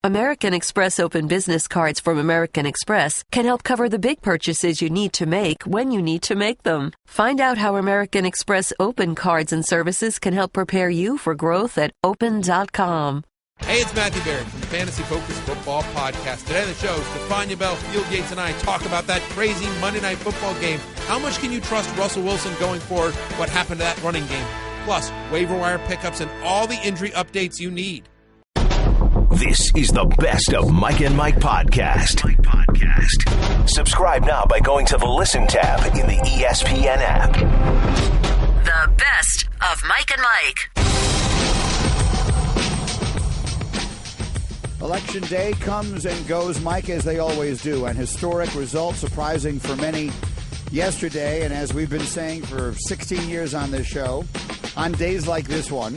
American Express Open Business Cards from American Express can help cover the big purchases you need to make when you need to make them. Find out how American Express Open Cards and Services can help prepare you for growth at open.com. Hey, it's Matthew Barrett from the Fantasy Focus Football Podcast. Today on the show, Stefania Bell, Field Yates, and I talk about that crazy Monday Night Football game. How much can you trust Russell Wilson going forward? What happened to that running game? Plus, waiver wire pickups and all the injury updates you need. This is the Best of Mike and Mike podcast. Subscribe now by going to the Listen tab in the ESPN app. The Best of Mike and Mike. Election day comes and goes, Mike, as they always do. An historic result, surprising for many yesterday. And as we've been saying for 16 years on this show, on days like this one,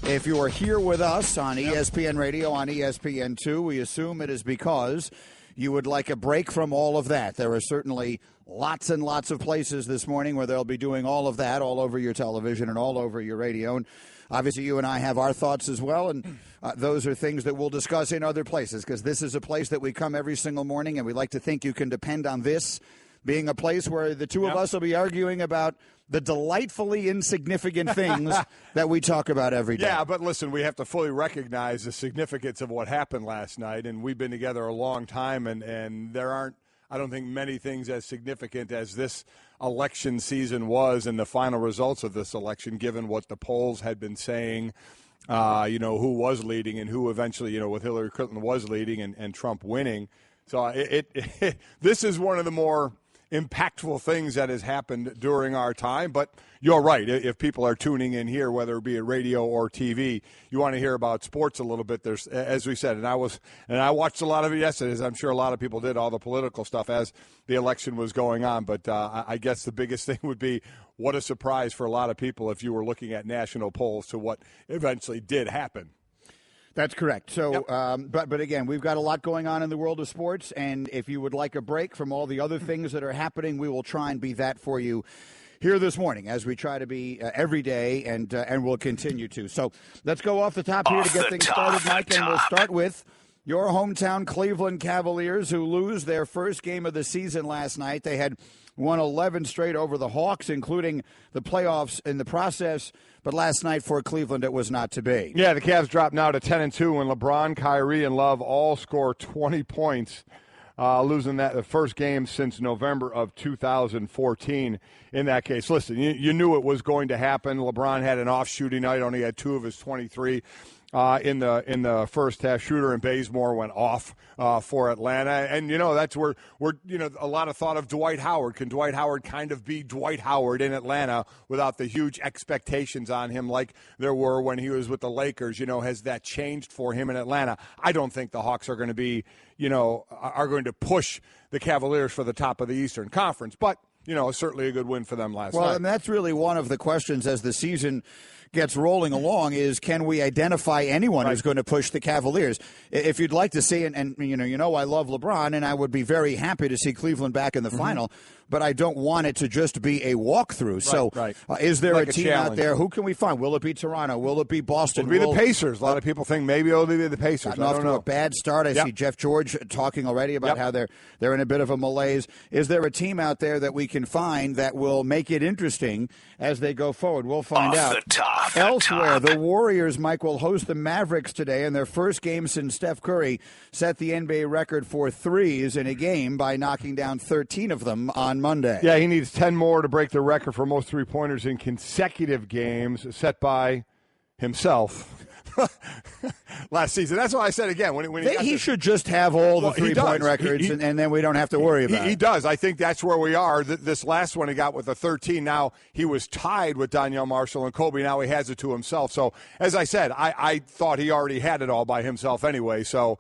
if you are here with us on ESPN Radio, on ESPN2, we assume it is because you would like a break from all of that. There are certainly lots and lots of places this morning where they'll be doing all of that, all over your television and all over your radio. And obviously you and I have our thoughts as well, and those are things that we'll discuss in other places, because this is a place that we come every single morning, and we like to think you can depend on this being a place where the two of us will be arguing about the delightfully insignificant things that we talk about every day. Yeah, but listen, we have to fully recognize the significance of what happened last night, and we've been together a long time, and there aren't, I don't think, many things as significant as this election season was and the final results of this election, given what the polls had been saying, who was leading and who eventually, with Hillary Clinton was leading and Trump winning. So this is one of the more impactful things that has happened during our time. But you're right. If people are tuning in here, whether it be at radio or TV, you want to hear about sports a little bit. There's, as we said, and I watched a lot of it yesterday, as I'm sure a lot of people did, all the political stuff as the election was going on. But I guess the biggest thing would be, what a surprise for a lot of people if you were looking at national polls to what eventually did happen. That's correct. So, but again, we've got a lot going on in the world of sports, and if you would like a break from all the other things that are happening, we will try and be that for you here this morning, as we try to be every day, and we'll continue to. So let's go off the top here to get things started, Mike, and we'll start with your hometown Cleveland Cavaliers, who lose their first game of the season last night. They had won 11 straight over the Hawks, including the playoffs in the process. But last night for Cleveland, it was not to be. Yeah, the Cavs dropped now to 10-2 when LeBron, Kyrie, and Love all score 20 points, losing the first game since November of 2014 in that case. Listen, you knew it was going to happen. LeBron had an off shooting night, only had 2 of his 23. In the first half. Shooter and Bazemore went off for Atlanta, and that's where we're a lot of thought of Dwight Howard. Can Dwight Howard kind of be Dwight Howard in Atlanta without the huge expectations on him like there were when he was with the Lakers? Has that changed for him in Atlanta? I don't think the Hawks are going to be are going to push the Cavaliers for the top of the Eastern Conference, but certainly a good win for them last night. Well, and that's really one of the questions as the season gets rolling along is, can we identify anyone who's going to push the Cavaliers? If you'd like to see, and I love LeBron, and I would be very happy to see Cleveland back in the final, but I don't want it to just be a walkthrough. Is there a team out there? Who can we find? Will it be Toronto? Will it be Boston? Will it be the Pacers? A lot of people think maybe it'll be the Pacers. Gotten off to a bad start. I see Jeff George talking already about how they're in a bit of a malaise. Is there a team out there that we can find that will make it interesting as they go forward? We'll find out. Elsewhere, the Warriors, Mike, will host the Mavericks today in their first game since Steph Curry set the NBA record for threes in a game by knocking down 13 of them on Monday. Yeah, he needs 10 more to break the record for most three-pointers in consecutive games set by himself last season. That's why I said again. When he should just have all the three-point records, and then we don't have to worry about it. He does. I think that's where we are. This last one he got with a 13. Now he was tied with Donyell Marshall and Kobe. Now he has it to himself. So, as I said, I thought he already had it all by himself anyway. So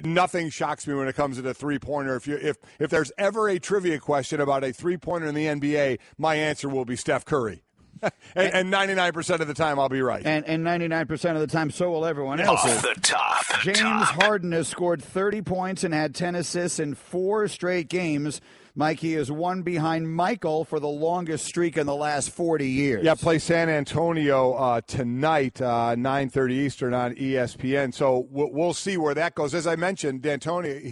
nothing shocks me when it comes to the three-pointer. If there's ever a trivia question about a three-pointer in the NBA, my answer will be Steph Curry. and 99% of the time, I'll be right. And 99% of the time, so will everyone else. Off the top. James Harden has scored 30 points and had 10 assists in 4 straight games. Mikey is one behind Michael for the longest streak in the last 40 years. Yeah, play San Antonio tonight, 9:30 Eastern on ESPN. So we'll see where that goes. As I mentioned, D'Antoni,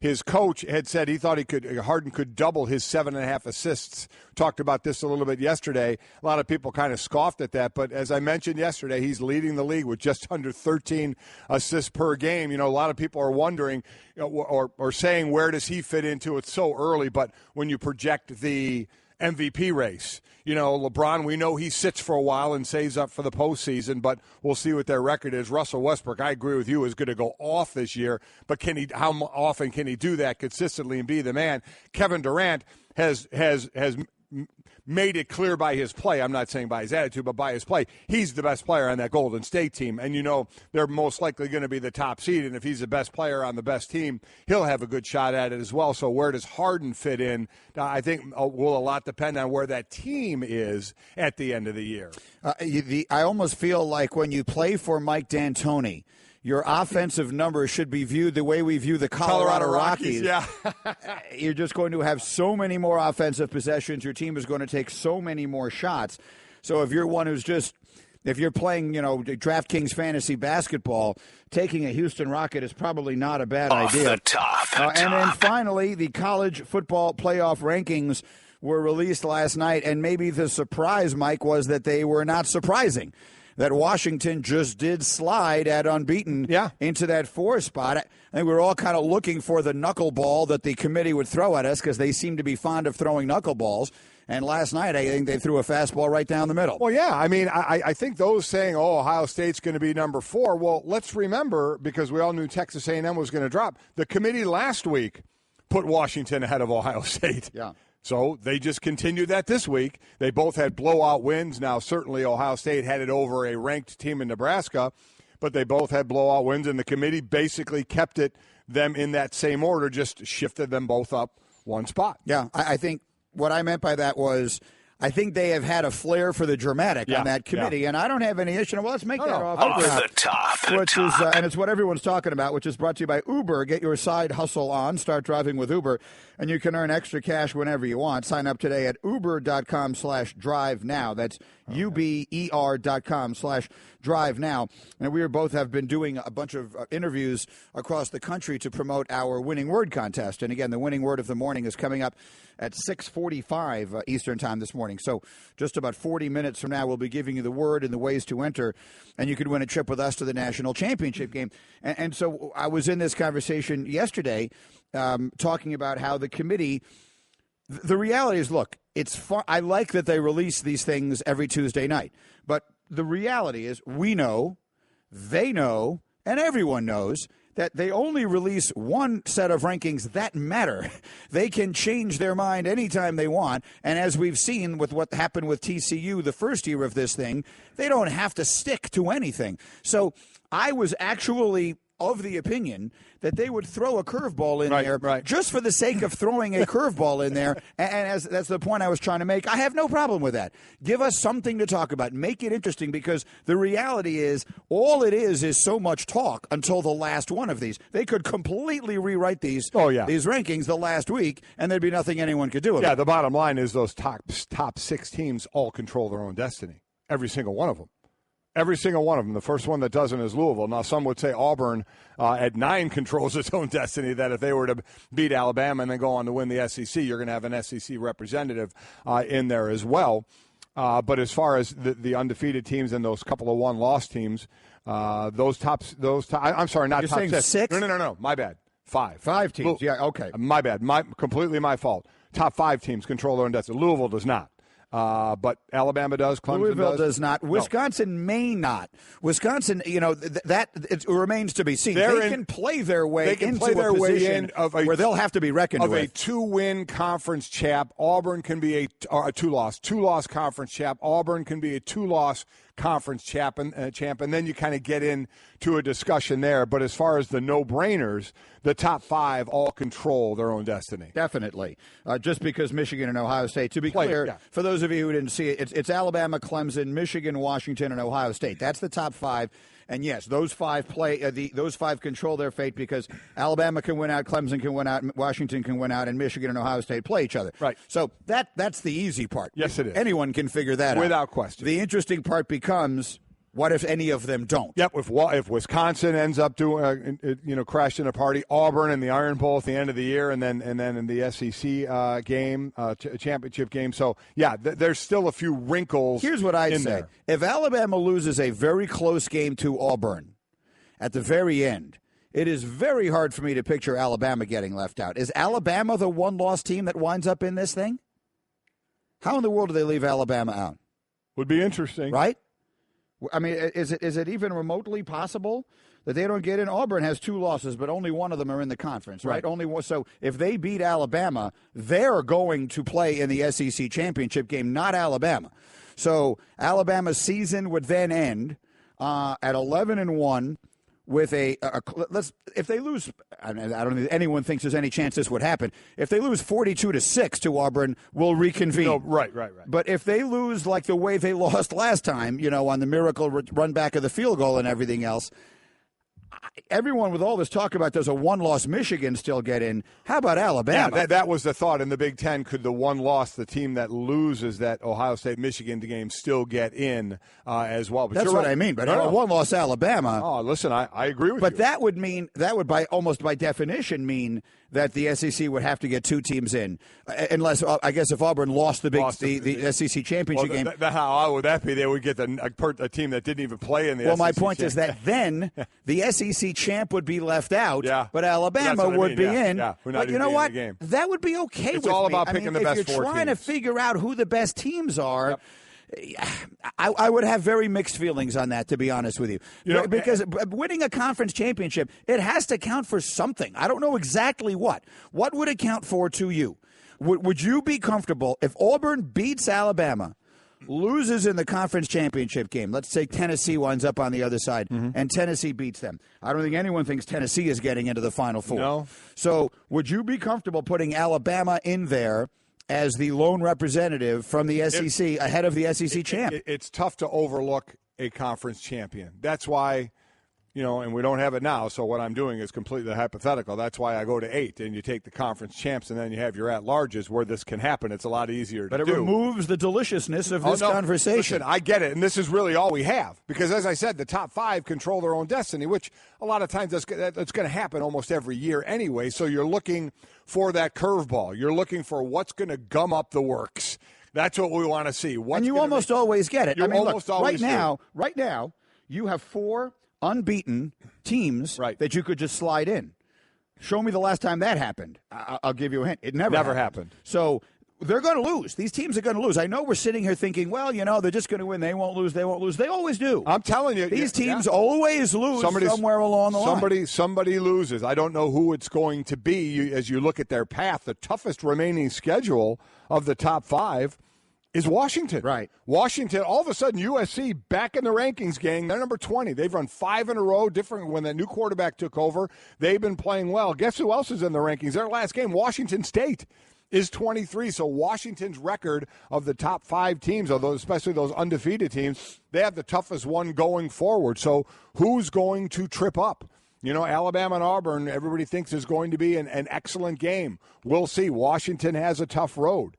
his coach had said he thought Harden could double his 7.5 assists. Talked about this a little bit yesterday. A lot of people kind of scoffed at that, but as I mentioned yesterday, he's leading the league with just under 13 assists per game. You know, a lot of people are wondering or saying, where does he fit into it so early? But when you project the MVP race, you know, LeBron, we know he sits for a while and saves up for the postseason, but we'll see what their record is. Russell Westbrook, I agree with you, is going to go off this year, but how often can he do that consistently and be the man? Kevin Durant has made it clear by his play. I'm not saying by his attitude, but by his play. He's the best player on that Golden State team, and you know they're most likely going to be the top seed, and if he's the best player on the best team, he'll have a good shot at it as well. So where does Harden fit in? I think will a lot depend on where that team is at the end of the year. I almost feel like when you play for Mike D'Antoni, your offensive numbers should be viewed the way we view the Colorado Rockies. Yeah. You're just going to have so many more offensive possessions. Your team is going to take so many more shots. So if you're one who's if you're playing, DraftKings fantasy basketball, taking a Houston Rocket is probably not a bad idea. Off the top. And then finally, the college football playoff rankings were released last night, and maybe the surprise, Mike, was that they were not surprising. That Washington just did slide at unbeaten into that 4 spot. I think we were all kind of looking for the knuckleball that the committee would throw at us because they seem to be fond of throwing knuckleballs. And last night, I think they threw a fastball right down the middle. Well, yeah. I mean, I think those saying, Ohio State's going to be number 4, well, let's remember, because we all knew Texas A&M was going to drop, the committee last week put Washington ahead of Ohio State. Yeah. So they just continued that this week. They both had blowout wins. Now, certainly Ohio State had it over a ranked team in Nebraska, but they both had blowout wins, and the committee basically kept them in that same order, just shifted them both up 1 spot. Yeah, I think what I meant by that was I think they have had a flair for the dramatic on that committee, and I don't have any issue. Well, let's make that off the top. And it's what everyone's talking about, which is brought to you by Uber. Get your side hustle on. Start driving with Uber, and you can earn extra cash whenever you want. Sign up today at uber.com/drive now. That's uber.com/drive now. And we both have been doing a bunch of interviews across the country to promote our winning word contest. And again, the winning word of the morning is coming up at 6:45 Eastern time this morning. So just about 40 minutes from now, we'll be giving you the word and the ways to enter, and you could win a trip with us to the national championship game. And so I was in this conversation yesterday talking about how the committee, the reality is, look, I like that they release these things every Tuesday night, but the reality is we know, they know, and everyone knows that they only release one set of rankings that matter. They can change their mind anytime they want. And as we've seen with what happened with TCU the first year of this thing, they don't have to stick to anything. So I was actually of the opinion that they would throw a curveball in there just for the sake of throwing a curveball in there. And that's the point I was trying to make. I have no problem with that. Give us something to talk about. Make it interesting, because the reality is all it is so much talk until the last one of these. They could completely rewrite these rankings the last week, and there'd be nothing anyone could do about it. Yeah, the bottom line is those top 6 teams all control their own destiny. Every single one of them. Every single one of them. The first one that doesn't is Louisville. Now, some would say Auburn at 9 controls its own destiny, that if they were to beat Alabama and then go on to win the SEC, you're going to have an SEC representative in there as well. But as far as the undefeated teams and those couple of one-loss teams, those top I'm sorry, not you're top saying 6. 6? No. My bad. 5. 5 teams. Yeah, okay. My bad. Completely my fault. Top 5 teams control their own destiny. Louisville does not. But Alabama does. Clemson Louisville does not. Wisconsin may not. Wisconsin, that it remains to be seen. They can play their way into a position where they'll have to be reckoned with. Of a 2-win conference champ, Auburn can be a 2-loss conference champ. Auburn can be a 2-loss conference champ, and then you kind of get into a discussion there. But as far as the no-brainers, the top 5 all control their own destiny. Definitely. Just because Michigan and Ohio State, to be clear, for those of you who didn't see it, it's Alabama, Clemson, Michigan, Washington, and Ohio State. That's the top 5. And yes, those 5 play. Those 5 control their fate because Alabama can win out, Clemson can win out, Washington can win out, and Michigan and Ohio State play each other. Right. So that's the easy part. Yes, it is. Anyone can figure that out without question. The interesting part becomes, what if any of them don't? Yep. If Wisconsin ends up doing, crashing a party, Auburn in the Iron Bowl at the end of the year, and then in the SEC game, championship game. So yeah, there's still a few wrinkles. Here's what I'd say: there. If Alabama loses a very close game to Auburn at the very end, it is very hard for me to picture Alabama getting left out. Is Alabama the one-loss team that winds up in this thing? How in the world do they leave Alabama out? Would be interesting, right? I mean, is it even remotely possible that they don't get in? Auburn has 2 losses, but only one of them are in the conference, right? Only one. So if they beat Alabama, they're going to play in the SEC championship game, not Alabama. So Alabama's season would then end at 11-1 with if they lose, I don't think anyone thinks there's any chance this would happen. If they lose 42-6 to Auburn, we'll reconvene. No, right. But if they lose like the way they lost last time, on the miracle run back of the field goal and everything else, everyone with all this talk about does a one-loss Michigan still get in? How about Alabama? Yeah, that was the thought in the Big Ten. Could the one loss, the team that loses that Ohio State-Michigan game, still get in as well? But that's what I mean. But a one-loss Alabama. Oh, listen, I agree with you. But that would mean almost by definition mean that the SEC would have to get 2 teams in, unless I guess if Auburn lost the SEC championship game. How would that be? They would get a team that didn't even play in the SEC. Well, my point is that then the SEC champ would be left out, but Alabama would be in. Yeah. But you know what? That would be okay with me. It's all about picking the best 4 teams. If you're trying to figure out who the best teams are, I would have very mixed feelings on that, to be honest with you. Because winning a conference championship, it has to count for something. I don't know exactly what. What would it count for to you? Would you be comfortable if Auburn beats Alabama, loses in the conference championship game? Let's say Tennessee winds up on the other side, and Tennessee beats them. I don't think anyone thinks Tennessee is getting into the Final Four. No. So would you be comfortable putting Alabama in there as the lone representative from the SEC ahead of the SEC champ? It's tough to overlook a conference champion. That's why, and we don't have it now, so what I'm doing is completely hypothetical. That's why I go to 8, and you take the conference champs, and then you have your at-larges where this can happen. It's a lot easier to do. But it removes the deliciousness of this conversation. Listen, I get it, and this is really all we have. Because, as I said, the top 5 control their own destiny, which a lot of times that's going to happen almost every year anyway. So you're looking for that curveball. You're looking for what's going to gum up the works. That's what we want to see. And you almost always get it. Look, right now, you have 4 unbeaten teams that you could just slide in. Show me the last time that happened. I'll give you a hint. It never happened. So they're going to lose. These teams are going to lose. I know we're sitting here thinking, well, they're just going to win. They won't lose. They always do. I'm telling you. These teams always lose somewhere along the line. Somebody loses. I don't know who it's going to be as you look at their path. The toughest remaining schedule of the top 5 is Washington. Right. Washington, all of a sudden, USC back in the rankings, gang. They're number 20. They've run 5 in a row, different when that new quarterback took over. They've been playing well. Guess who else is in the rankings? Their last game, Washington State, is 23. So Washington's record of the top 5 teams, especially those undefeated teams, they have the toughest one going forward. So who's going to trip up? Alabama and Auburn, everybody thinks is going to be an excellent game. We'll see. Washington has a tough road.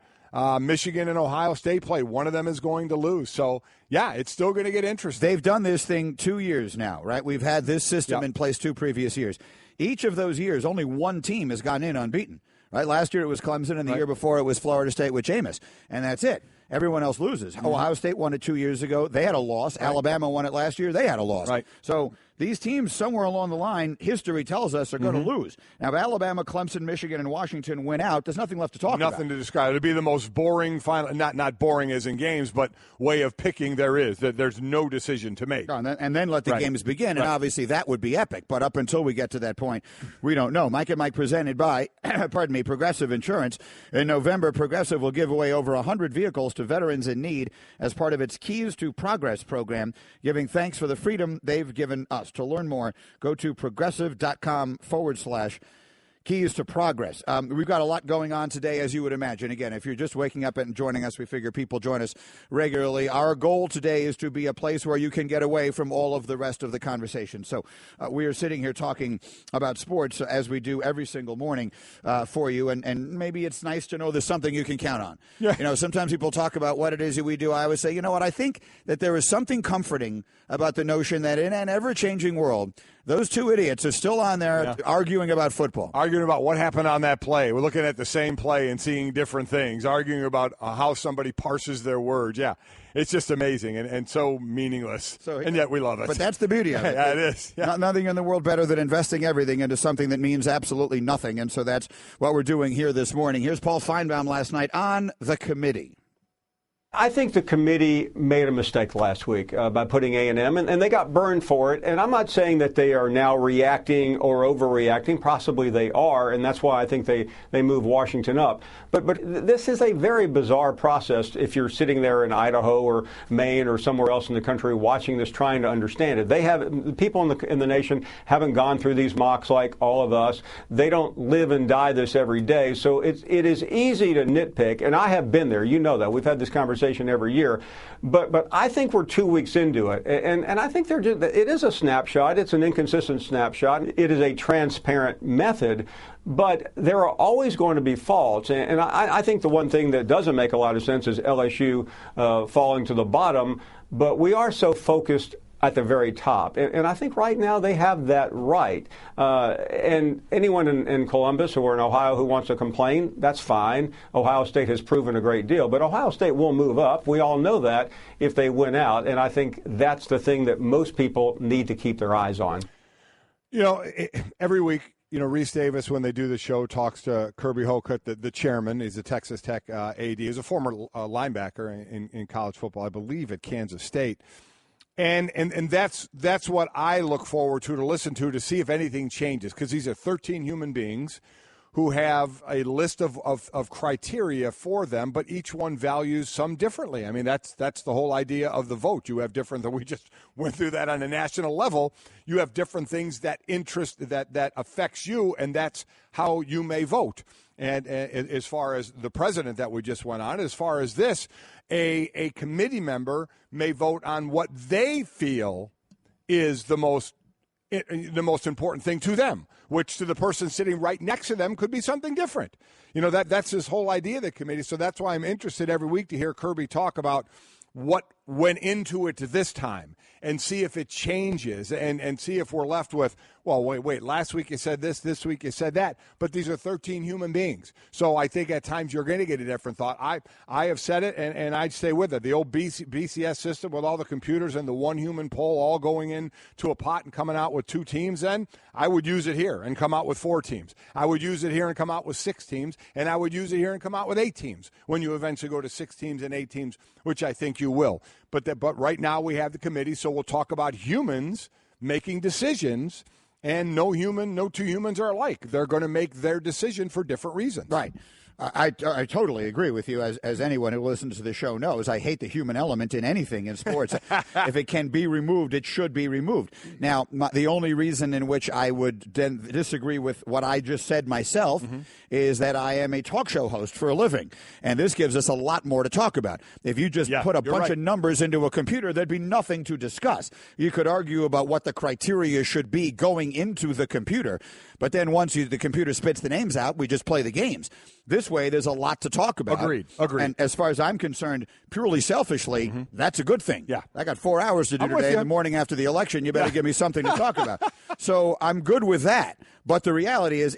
Michigan and Ohio State play. One of them is going to lose. So, yeah, it's still going to get interesting. They've done this thing 2 years now, right? We've had this system in place 2 previous years. Each of those years, only one team has gotten in unbeaten, right? Last year it was Clemson, and the year before it was Florida State with Jameis. And that's it. Everyone else loses. Ohio State won it 2 years ago. They had a loss. Alabama won it last year. They had a loss. Right. So these teams somewhere along the line, history tells us, are going to lose. Now, if Alabama, Clemson, Michigan, and Washington win out, there's nothing left to talk about. Nothing to describe. It'd be the most boring final, not boring as in games, but way of picking there is. That there's no decision to make. And then let the games begin, and obviously that would be epic. But up until we get to that point, we don't know. Mike and Mike presented by, Progressive Insurance. In November, Progressive will give away over 100 vehicles to veterans in need as part of its Keys to Progress program, giving thanks for the freedom they've given us. To learn more, go to progressive.com/Keys to Progress. We've got a lot going on today, as you would imagine. Again, if you're just waking up and joining us, we figure people join us regularly. Our goal today is to be a place where you can get away from all of the rest of the conversation. So we are sitting here talking about sports as we do every single morning for you, and maybe it's nice to know there's something you can count on. Yeah. Sometimes people talk about what it is that we do. I always say, you know what, I think that there is something comforting about the notion that in an ever-changing world, those two idiots are still on there arguing about football. Arguing about what happened on that play. We're looking at the same play and seeing different things. Arguing about how somebody parses their words. Yeah, it's just amazing and so meaningless. And yet we love it. But that's the beauty of it. Yeah, it is. Yeah. Nothing in the world better than investing everything into something that means absolutely nothing. And so that's what we're doing here this morning. Here's Paul Finebaum last night on the committee. I think the committee made a mistake last week by putting A&M, and they got burned for it. And I'm not saying that they are now reacting or overreacting. Possibly they are, and that's why I think they move Washington up. But this is a very bizarre process if you're sitting there in Idaho or Maine or somewhere else in the country watching this, trying to understand it. The people in the nation haven't gone through these mocks like all of us. They don't live and die this every day. So it is easy to nitpick, and I have been there. You know that. We've had this conversation every year, but I think we're 2 weeks into it, and I think it is a snapshot. It's an inconsistent snapshot. It is a transparent method, but there are always going to be faults, and I think the one thing that doesn't make a lot of sense is LSU falling to the bottom, but we are so focused at the very top. And I think right now they have that right. And anyone in Columbus or in Ohio who wants to complain, that's fine. Ohio State has proven a great deal. But Ohio State will move up. We all know that if they win out. And I think that's the thing that most people need to keep their eyes on. Every week, Reese Davis, when they do the show, talks to Kirby Hocutt, the chairman. He's a Texas Tech AD. He's a former linebacker in college football, I believe, at Kansas State. And that's what I look forward to listen to see if anything changes, because these are 13 human beings who have a list of criteria for them, but each one values some differently. I mean, that's the whole idea of the vote. You have different, we just went through that on a national level. You have different things that affects you, and that's how you may vote. And as far as the president that we just went on, as far as this, a committee member may vote on what they feel is the most important thing to them, which to the person sitting right next to them could be something different. That's this whole idea of the committee. So that's why I'm interested every week to hear Kirby talk about what went into it this time and see if it changes and see if we're left with, well, wait, last week you said this week you said that, but these are 13 human beings. So I think at times you're going to get a different thought. I have said it, and I'd stay with it. The old BCS system with all the computers and the one human poll all going into a pot and coming out with 2 teams, then I would use it here and come out with 4 teams. I would use it here and come out with 6 teams, and I would use it here and come out with 8 teams when you eventually go to 6 teams and 8 teams, which I think you will. But right now we have the committee, so we'll talk about humans making decisions, and no 2 humans are alike. They're going to make their decision for different reasons. Right. I totally agree with you. As anyone who listens to the show knows, I hate the human element in anything in sports. If it can be removed, it should be removed. Now, the only reason in which I would disagree with what I just said myself is that I am a talk show host for a living, and this gives us a lot more to talk about. If you just put a bunch of numbers into a computer, there'd be nothing to discuss. You could argue about what the criteria should be going into the computer, but then once the computer spits the names out, we just play the games. This way, there's a lot to talk about. Agreed. And as far as I'm concerned, purely selfishly, that's a good thing. Yeah. I got 4 hours to do today in the morning after the election. You better give me something to talk about. So I'm good with that. But the reality is,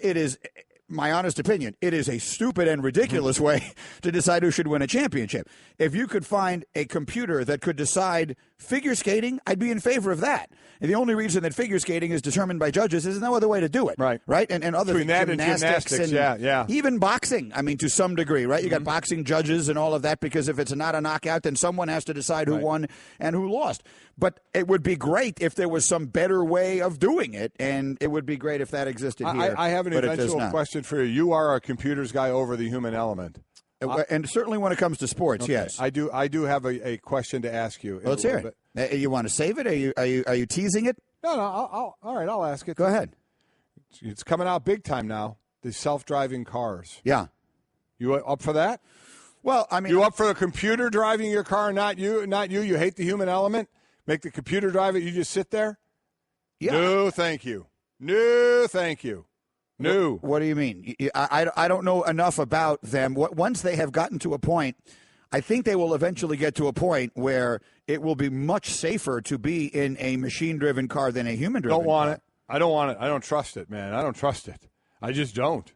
my honest opinion, it is a stupid and ridiculous way to decide who should win a championship. If you could find a computer that could decide figure skating, I'd be in favor of that. And the only reason that figure skating is determined by judges is no other way to do it. Right. And other Between things, that and gymnastics, yeah. Even boxing, I mean, to some degree, right? You got boxing judges and all of that, because if it's not a knockout, then someone has to decide who won and who lost. But it would be great if there was some better way of doing it, and it would be great if that existed here. I have an eventual question for you. You are a computers guy over the human element. And certainly when it comes to sports, okay. yes. I do have a question to ask you. Let's hear it. You want to save it? Are you teasing it? No, all right, I'll ask it. Go ahead. It's coming out big time now, the self-driving cars. Yeah. You up for that? Well, I mean, you up for the computer driving your car, not you? You hate the human element? Make the computer drive it, you just sit there? Yeah. No, thank you. No, thank you. No. What do you mean? I don't know enough about them. Once they have gotten to a point, I think they will eventually get to a point where it will be much safer to be in a machine-driven car than a human-driven car. Don't want it. I don't want it. I don't trust it, man. I don't trust it. I just don't.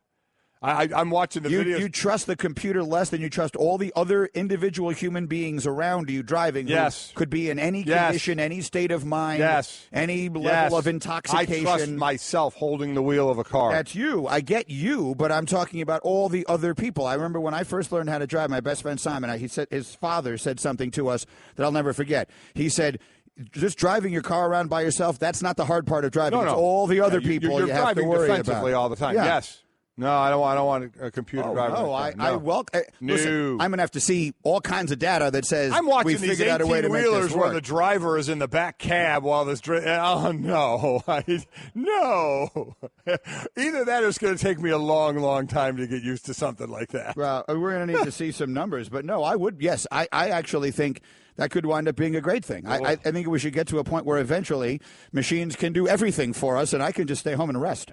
I'm watching the videos. You trust the computer less than you trust all the other individual human beings around you driving. Yes. Who could be in any condition, any state of mind, any level of intoxication. I trust myself holding the wheel of a car. That's you. I get you, but I'm talking about all the other people. I remember when I first learned how to drive, my best friend Simon, his father said something to us that I'll never forget. He said, just driving your car around by yourself, that's not the hard part of driving. No. It's all the other people you're you have to worry defensively about. all the time. Yeah. Yes. No, I don't want a computer driver. Listen, I'm going to have to see all kinds of data that says I'm watching we figured out a way to make this work. where the driver is in the back cab while this. Oh no, no! Either that, or it's going to take me a long, long time to get used to something like that. Well, we're going to need to see some numbers, but no, I would. Yes, I actually think that could wind up being a great thing. I think we should get to a point where eventually machines can do everything for us, and I can just stay home and rest.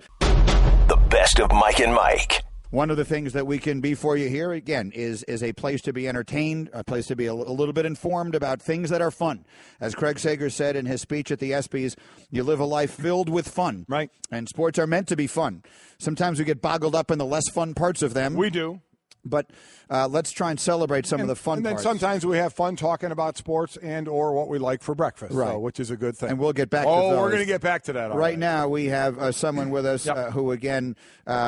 The best of Mike and Mike. One of the things that we can be for you here, again, is a place to be entertained, a place to be a little bit informed about things that are fun. As Craig Sager said in his speech at the ESPYs, you live a life filled with fun. Right. And sports are meant to be fun. Sometimes we get boggled up in the less fun parts of them. We do. But let's try and celebrate some of the fun parts. And then sometimes we have fun talking about sports and or what we like for breakfast, which is a good thing. And we'll get back to those. We're going to get back to that. Right now we have someone with us who, again,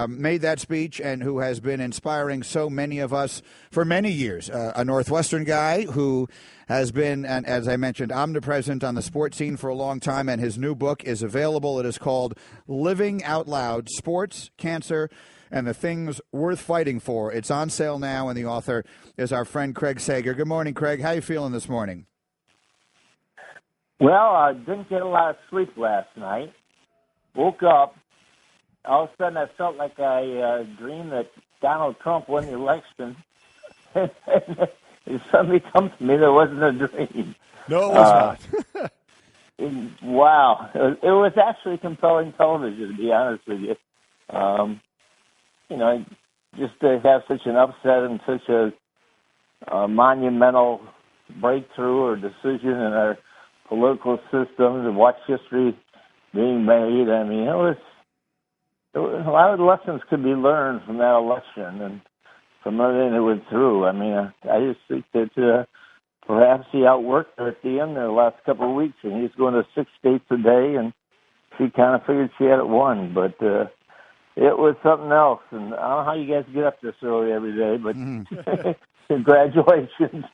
made that speech and who has been inspiring so many of us for many years. A Northwestern guy who has been, and as I mentioned, omnipresent on the sports scene for a long time, and his new book is available. It is called Living Out Loud, Sports, Cancer, and the Things Worth Fighting For. It's on sale now, and the author is our friend Craig Sager. Good morning, Craig. How are you feeling this morning? Well, I didn't get a lot of sleep last night. Woke up. All of a sudden, I felt like I dreamed that Donald Trump won the election. It suddenly comes to me that it wasn't a dream. No, it was not. Wow. It was actually compelling television, to be honest with you. Just to have such an upset and such a monumental breakthrough or decision in our political system, to watch history being made. I mean, it was a lot of lessons could be learned from that election and from everything that went through. I mean, I just think that perhaps he outworked her at the end there the last couple of weeks, and he's going to 6 states a day, and she kind of figured she had it won, but it was something else, and I don't know how you guys get up this early every day, but congratulations.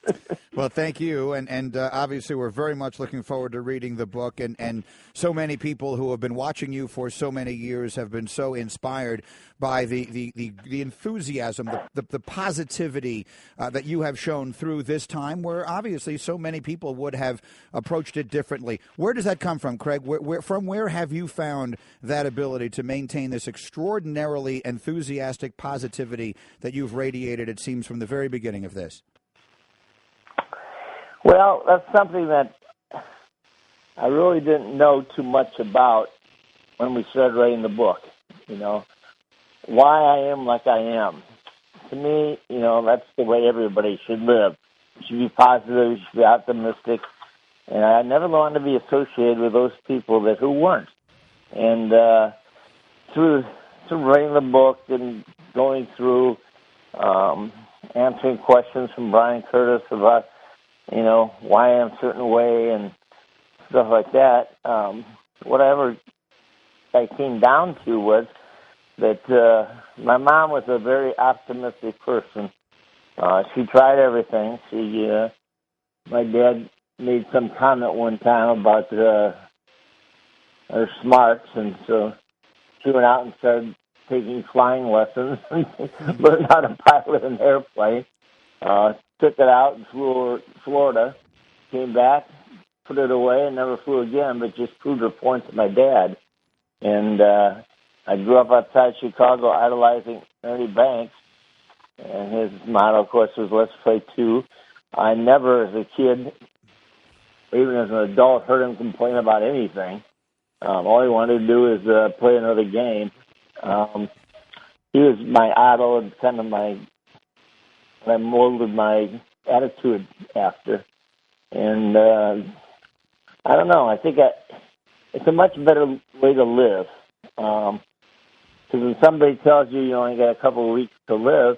Well, thank you, and obviously we're very much looking forward to reading the book, and so many people who have been watching you for so many years have been so inspired by the enthusiasm, the positivity that you have shown through this time, where obviously so many people would have approached it differently. Where does that come from, Craig? Where have you found that ability to maintain this extraordinarily enthusiastic positivity that you've radiated, it seems, from the very beginning of this? Well, that's something that I really didn't know too much about when we started writing the book, why I am like I am. To me, that's the way everybody should live. You should be positive, you should be optimistic, and I never wanted to be associated with those people who weren't. And through writing the book and going through, answering questions from Brian Curtis about, why I'm a certain way and stuff like that. Whatever I came down to was that my mom was a very optimistic person. She tried everything. My dad made some comment one time about her smarts, and so she went out and started taking flying lessons and learned how to pilot an airplane. Took it out and flew over Florida, came back, put it away, and never flew again, but just proved her point to my dad. And I grew up outside Chicago idolizing Ernie Banks, and his motto, of course, was let's play two. I never, as a kid, or even as an adult, heard him complain about anything. All he wanted to do is play another game. He was my idol and kind of I molded my attitude after. And I don't know, I think it's a much better way to live. Because when somebody tells you you only got a couple of weeks to live,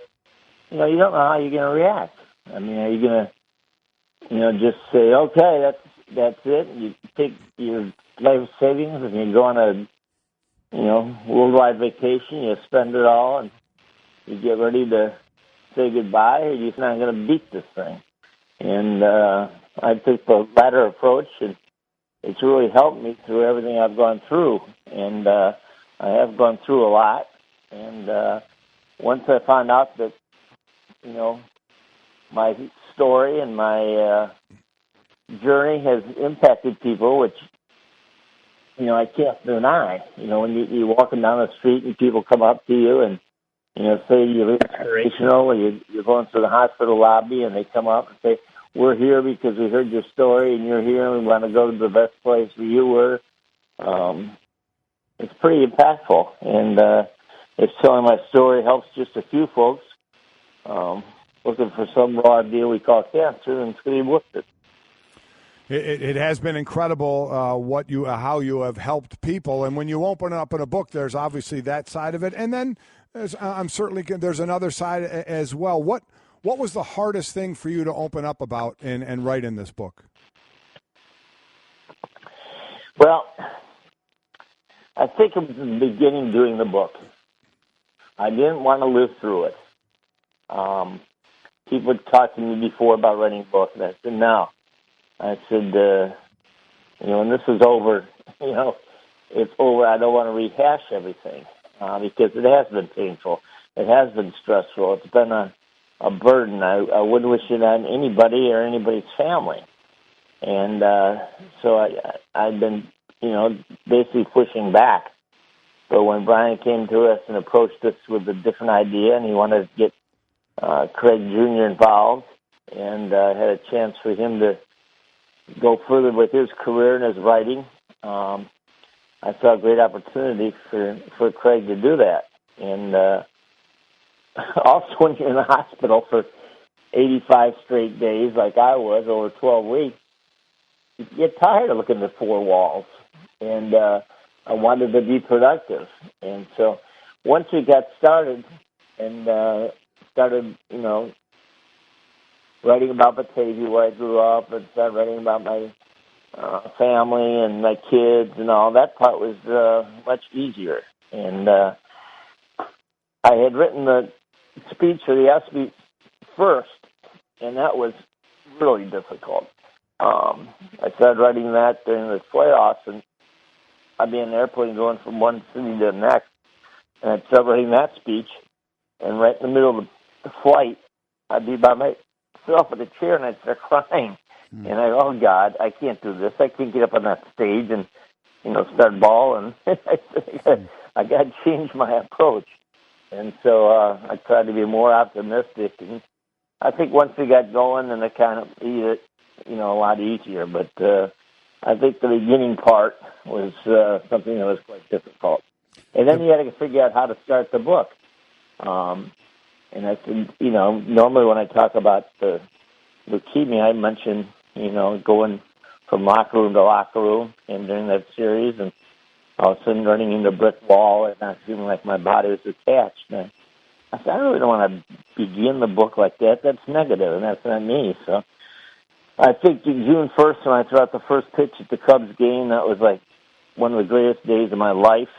you don't know how you're going to react. I mean, are you going to, just say, okay, that's it? You take your life savings and you go on a, worldwide vacation, you spend it all, and you get ready to say goodbye, or you're not going to beat this thing. And I took the latter approach, and it's really helped me through everything I've gone through. And I have gone through a lot. And once I found out that, my story and my journey has impacted people, which, I can't deny. When you're walking down the street and people come up to you and, say you're inspirational, or you're going to the hospital lobby and they come up and say, we're here because we heard your story and you're here and we want to go to the best place where you were. It's pretty impactful. And if telling my story helps just a few folks looking for some raw deal we call cancer, and it's going to be worth it. It has been incredible how you have helped people, and when you open up in a book, there's obviously that side of it, and then there's another side as well. What was the hardest thing for you to open up about and write in this book? Well, I think it was in the beginning doing the book. I didn't want to live through it. People had talked to me before about writing a book, and I said no. I said, when this is over, it's over. I don't want to rehash everything because it has been painful. It has been stressful. It's been a burden. I wouldn't wish it on anybody or anybody's family. And so I've been, basically pushing back. But when Brian came to us and approached us with a different idea, and he wanted to get Craig Jr. involved, and had a chance for him to go further with his career and his writing, I saw a great opportunity for Craig to do that. And also when you're in the hospital for 85 straight days, like I was, over 12 weeks, you get tired of looking at four walls. And I wanted to be productive. And so once we got started and started, writing about Batavia, where I grew up, and started writing about my family and my kids and all, that part was much easier. And I had written the speech for the ESPY first, and that was really difficult. I started writing that during the playoffs, and I'd be in an airplane going from one city to the next, and I'd start writing that speech, and right in the middle of the flight, I'd be by myself in a chair, and I'd start crying. And oh, God, I can't do this. I can't get up on that stage and, start bawling. I got to change my approach. And so I tried to be more optimistic. And I think once we got going, then it kind of made it, a lot easier. But I think the beginning part was something that was quite difficult. And then you had to figure out how to start the book. And I said, normally when I talk about the leukemia, I mention, going from locker room to locker room and during that series. And all of a sudden running into a brick wall and not feeling like my body was attached. And I said, I really don't want to begin the book like that. That's negative, and that's not me. So I think June 1st, when I threw out the first pitch at the Cubs game, that was like one of the greatest days of my life.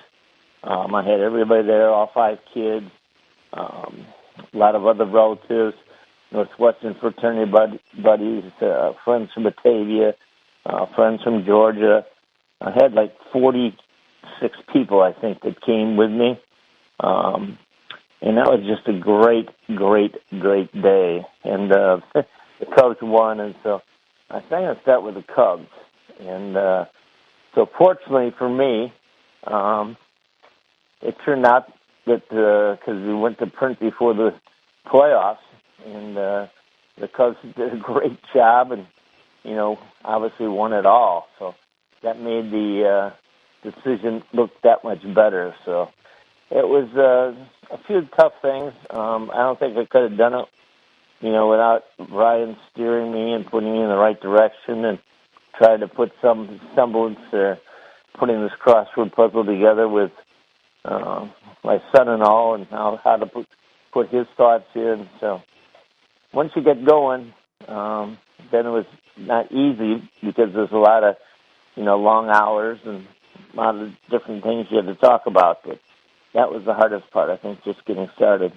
I had everybody there, all 5 kids, a lot of other relatives, Northwestern fraternity buddies, friends from Batavia, friends from Georgia. I had like 46 people, I think, that came with me. And that was just a great, great, great day. And the Cubs won, and so I think I'll start with the Cubs. And so fortunately for me, it turned out that because we went to print before the playoffs, and the Cubs did a great job and, obviously won it all. So that made the decision look that much better. So it was a few tough things. I don't think I could have done it, without Ryan steering me and putting me in the right direction and trying to put some semblance or putting this crossword puzzle together with my son-in-law and how to put his thoughts in. So once you get going, then it was not easy because there's a lot of, long hours and a lot of different things you have to talk about. But that was the hardest part, I think, just getting started.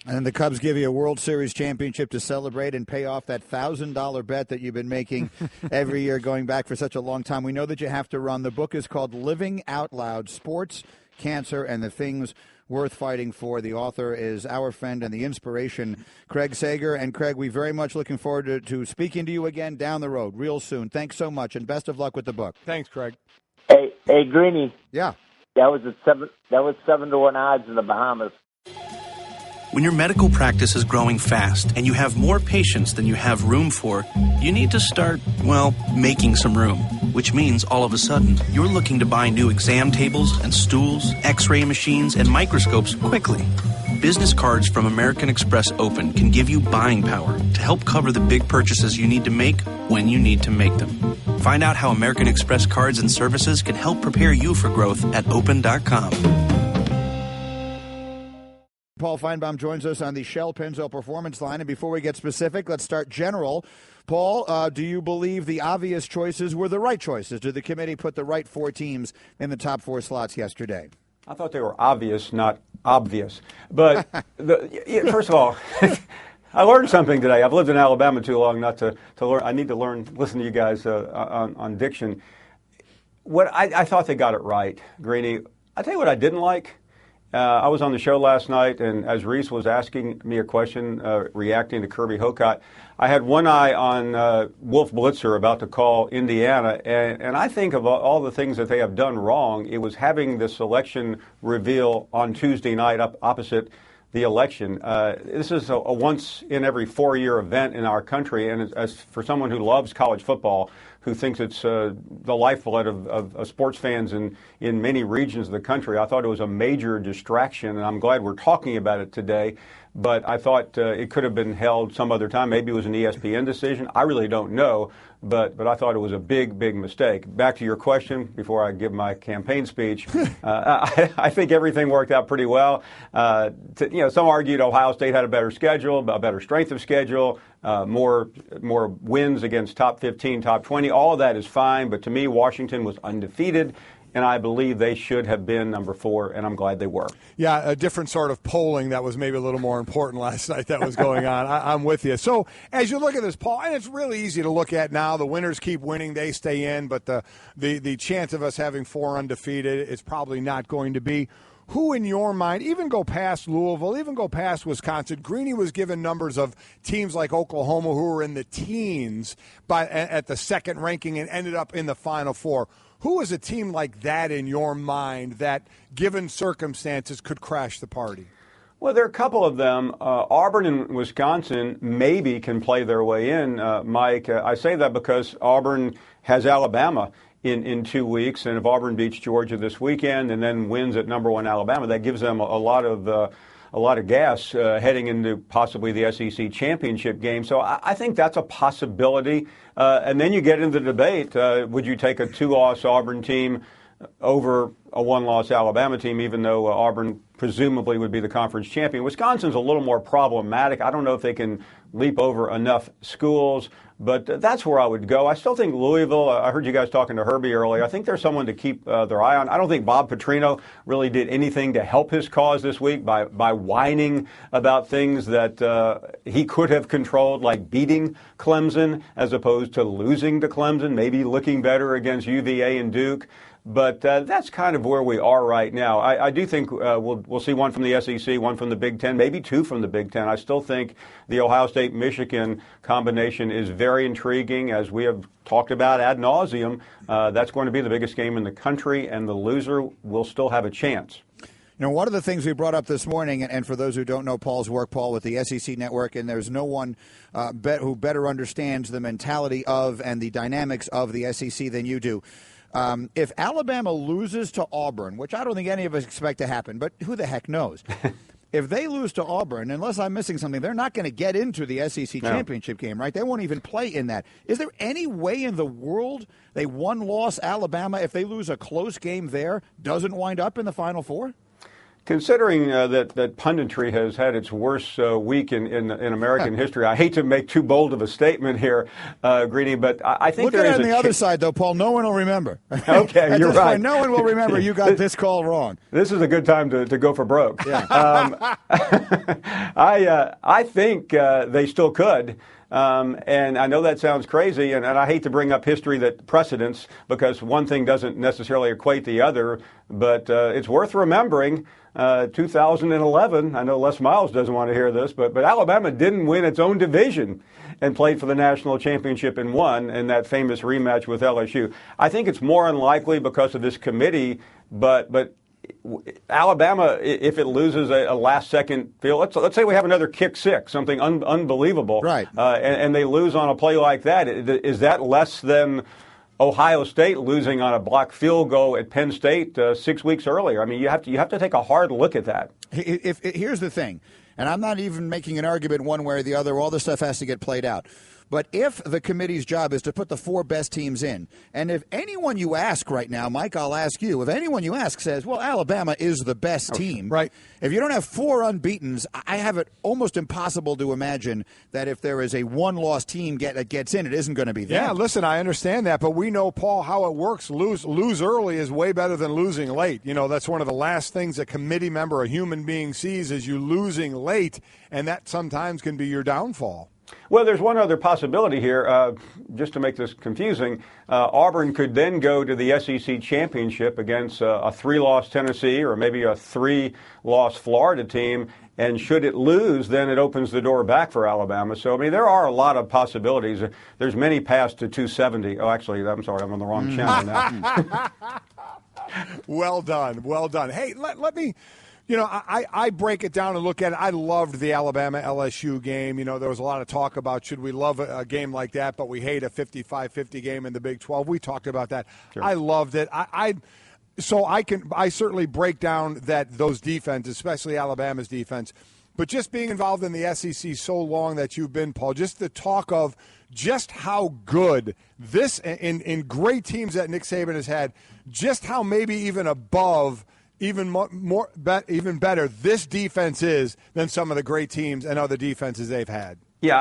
And the Cubs give you a World Series championship to celebrate and pay off that $1,000 bet that you've been making every year going back for such a long time. We know that you have to run. The book is called Living Out Loud, Sports, Cancer, and the Things Worth Fighting For. The author is our friend and the inspiration, Craig Sager. And, Craig, we're very much looking forward to speaking to you again down the road real soon. Thanks so much, and best of luck with the book. Thanks, Craig. Hey, Greenie. Yeah. That was 7-1 odds in the Bahamas. When your medical practice is growing fast and you have more patients than you have room for, you need to start, making some room. Which means all of a sudden, you're looking to buy new exam tables and stools, x-ray machines, and microscopes quickly. Business cards from American Express Open can give you buying power to help cover the big purchases you need to make when you need to make them. Find out how American Express cards and services can help prepare you for growth at open.com. Paul Finebaum joins us on the Shell Pennzoil Performance Line. And before we get specific, let's start general. Paul, do you believe the obvious choices were the right choices? Did the committee put the right 4 teams in the top 4 slots yesterday? I thought they were obvious, not obvious. But first of all, I learned something today. I've lived in Alabama too long not to learn. I need to listen to you guys on diction. I thought they got it right, Greenie. I tell you what I didn't like. I was on the show last night, and as Reese was asking me a question, reacting to Kirby Hocutt, I had one eye on Wolf Blitzer about to call Indiana, and I think of all the things that they have done wrong, it was having the selection reveal on Tuesday night opposite the election. This is a once in every 4-year event in our country, and as for someone who loves college football, who thinks it's the lifeblood of sports fans in many regions of the country, I thought it was a major distraction, and I'm glad we're talking about it today. But I thought it could have been held some other time. Maybe it was an ESPN decision. I really don't know, but I thought it was a big, big mistake. Back to your question before I give my campaign speech. I think everything worked out pretty well. Some argued Ohio State had a better schedule, a better strength of schedule, more wins against top 15, top 20. All of that is fine, but to me, Washington was undefeated. And I believe they should have been number 4, and I'm glad they were. Yeah, a different sort of polling that was maybe a little more important last night that was going on. I'm with you. So as you look at this, Paul, and it's really easy to look at now. The winners keep winning. They stay in. But the chance of us having 4 undefeated is probably not going to be. Who in your mind, even go past Louisville, even go past Wisconsin, Greenie was given numbers of teams like Oklahoma who were in the teens at the second ranking and ended up in the Final Four. Who is a team like that in your mind that, given circumstances, could crash the party? Well, there are a couple of them. Auburn and Wisconsin maybe can play their way in, Mike. I say that because Auburn has Alabama in 2 weeks, and if Auburn beats Georgia this weekend and then wins at number 1 Alabama, that gives them a lot of gas heading into possibly the SEC championship game. So I think that's a possibility. And then you get into the debate. Would you take a 2-loss Auburn team over a one-loss Alabama team, even though Auburn presumably would be the conference champion. Wisconsin's a little more problematic. I don't know if they can leap over enough schools, but that's where I would go. I still think Louisville, I heard you guys talking to Herbie earlier, I think there's someone to keep their eye on. I don't think Bob Petrino really did anything to help his cause this week by whining about things that he could have controlled, like beating Clemson as opposed to losing to Clemson, maybe looking better against UVA and Duke. But that's kind of where we are right now. I do think we'll see one from the SEC, one from the Big Ten, maybe two from the Big Ten. I still think the Ohio State-Michigan combination is very intriguing, as we have talked about ad nauseum. That's going to be the biggest game in the country, and the loser will still have a chance. You know, one of the things we brought up this morning, and for those who don't know Paul's work, Paul, with the SEC Network, and there's no one who better understands the mentality of and the dynamics of the SEC than you do. If Alabama loses to Auburn, which I don't think any of us expect to happen, but who the heck knows? If they lose to Auburn, unless I'm missing something, they're not going to get into the SEC championship game, right? They won't even play in that. Is there any way in the world a one-loss Alabama, if they lose a close game there, doesn't wind up in the Final Four? Considering that punditry has had its worst week in American history, I hate to make too bold of a statement here, Greeny, but I think there is on the other side, though, Paul. No one will remember. Okay, you're right. Point, no one will remember you got this call wrong. This is a good time to go for broke. Yeah. I think they still could. And I know that sounds crazy, and I hate to bring up history that precedents, because one thing doesn't necessarily equate the other, but it's worth remembering. 2011, I know Les Miles doesn't want to hear this, but Alabama didn't win its own division and played for the national championship and won in that famous rematch with LSU. I think it's more unlikely because of this committee, but Alabama, if it loses a last-second field, let's say we have another kick six, something unbelievable, right? And they lose on a play like that. Is that less than Ohio State losing on a blocked field goal at Penn State 6 weeks earlier? I mean, you have to take a hard look at that. Here's the thing, and I'm not even making an argument one way or the other. All this stuff has to get played out. But if the committee's job is to put the four best teams in, and if anyone you ask right now, Mike, I'll ask you, if anyone you ask says, well, Alabama is the best team, right? If you don't have four unbeatens, I have it almost impossible to imagine that if there is a one-loss team that gets in, it isn't going to be them. Yeah, listen, I understand that, but we know, Paul, how it works. Lose early is way better than losing late. You know, that's one of the last things a committee member, a human being, sees is you losing late, and that sometimes can be your downfall. Well, there's one other possibility here, just to make this confusing. Auburn could then go to the SEC championship against a three-loss Tennessee or maybe a three-loss Florida team, and should it lose, then it opens the door back for Alabama. So, I mean, there are a lot of possibilities. There's many paths to 270. Oh, actually, I'm sorry, I'm on the wrong channel now. Well done, well done. Hey, let me... You know, I break it down and look at it. I loved the Alabama-LSU game. You know, there was a lot of talk about should we love a game like that, but we hate a 55-50 game in the Big 12. We talked about that. Sure. I loved it. I certainly break down those defenses, especially Alabama's defense. But just being involved in the SEC so long that you've been, Paul, just the talk of just how good this, in great teams that Nick Saban has had, just how maybe even above – even better this defense is than some of the great teams and other defenses they've had. Yeah,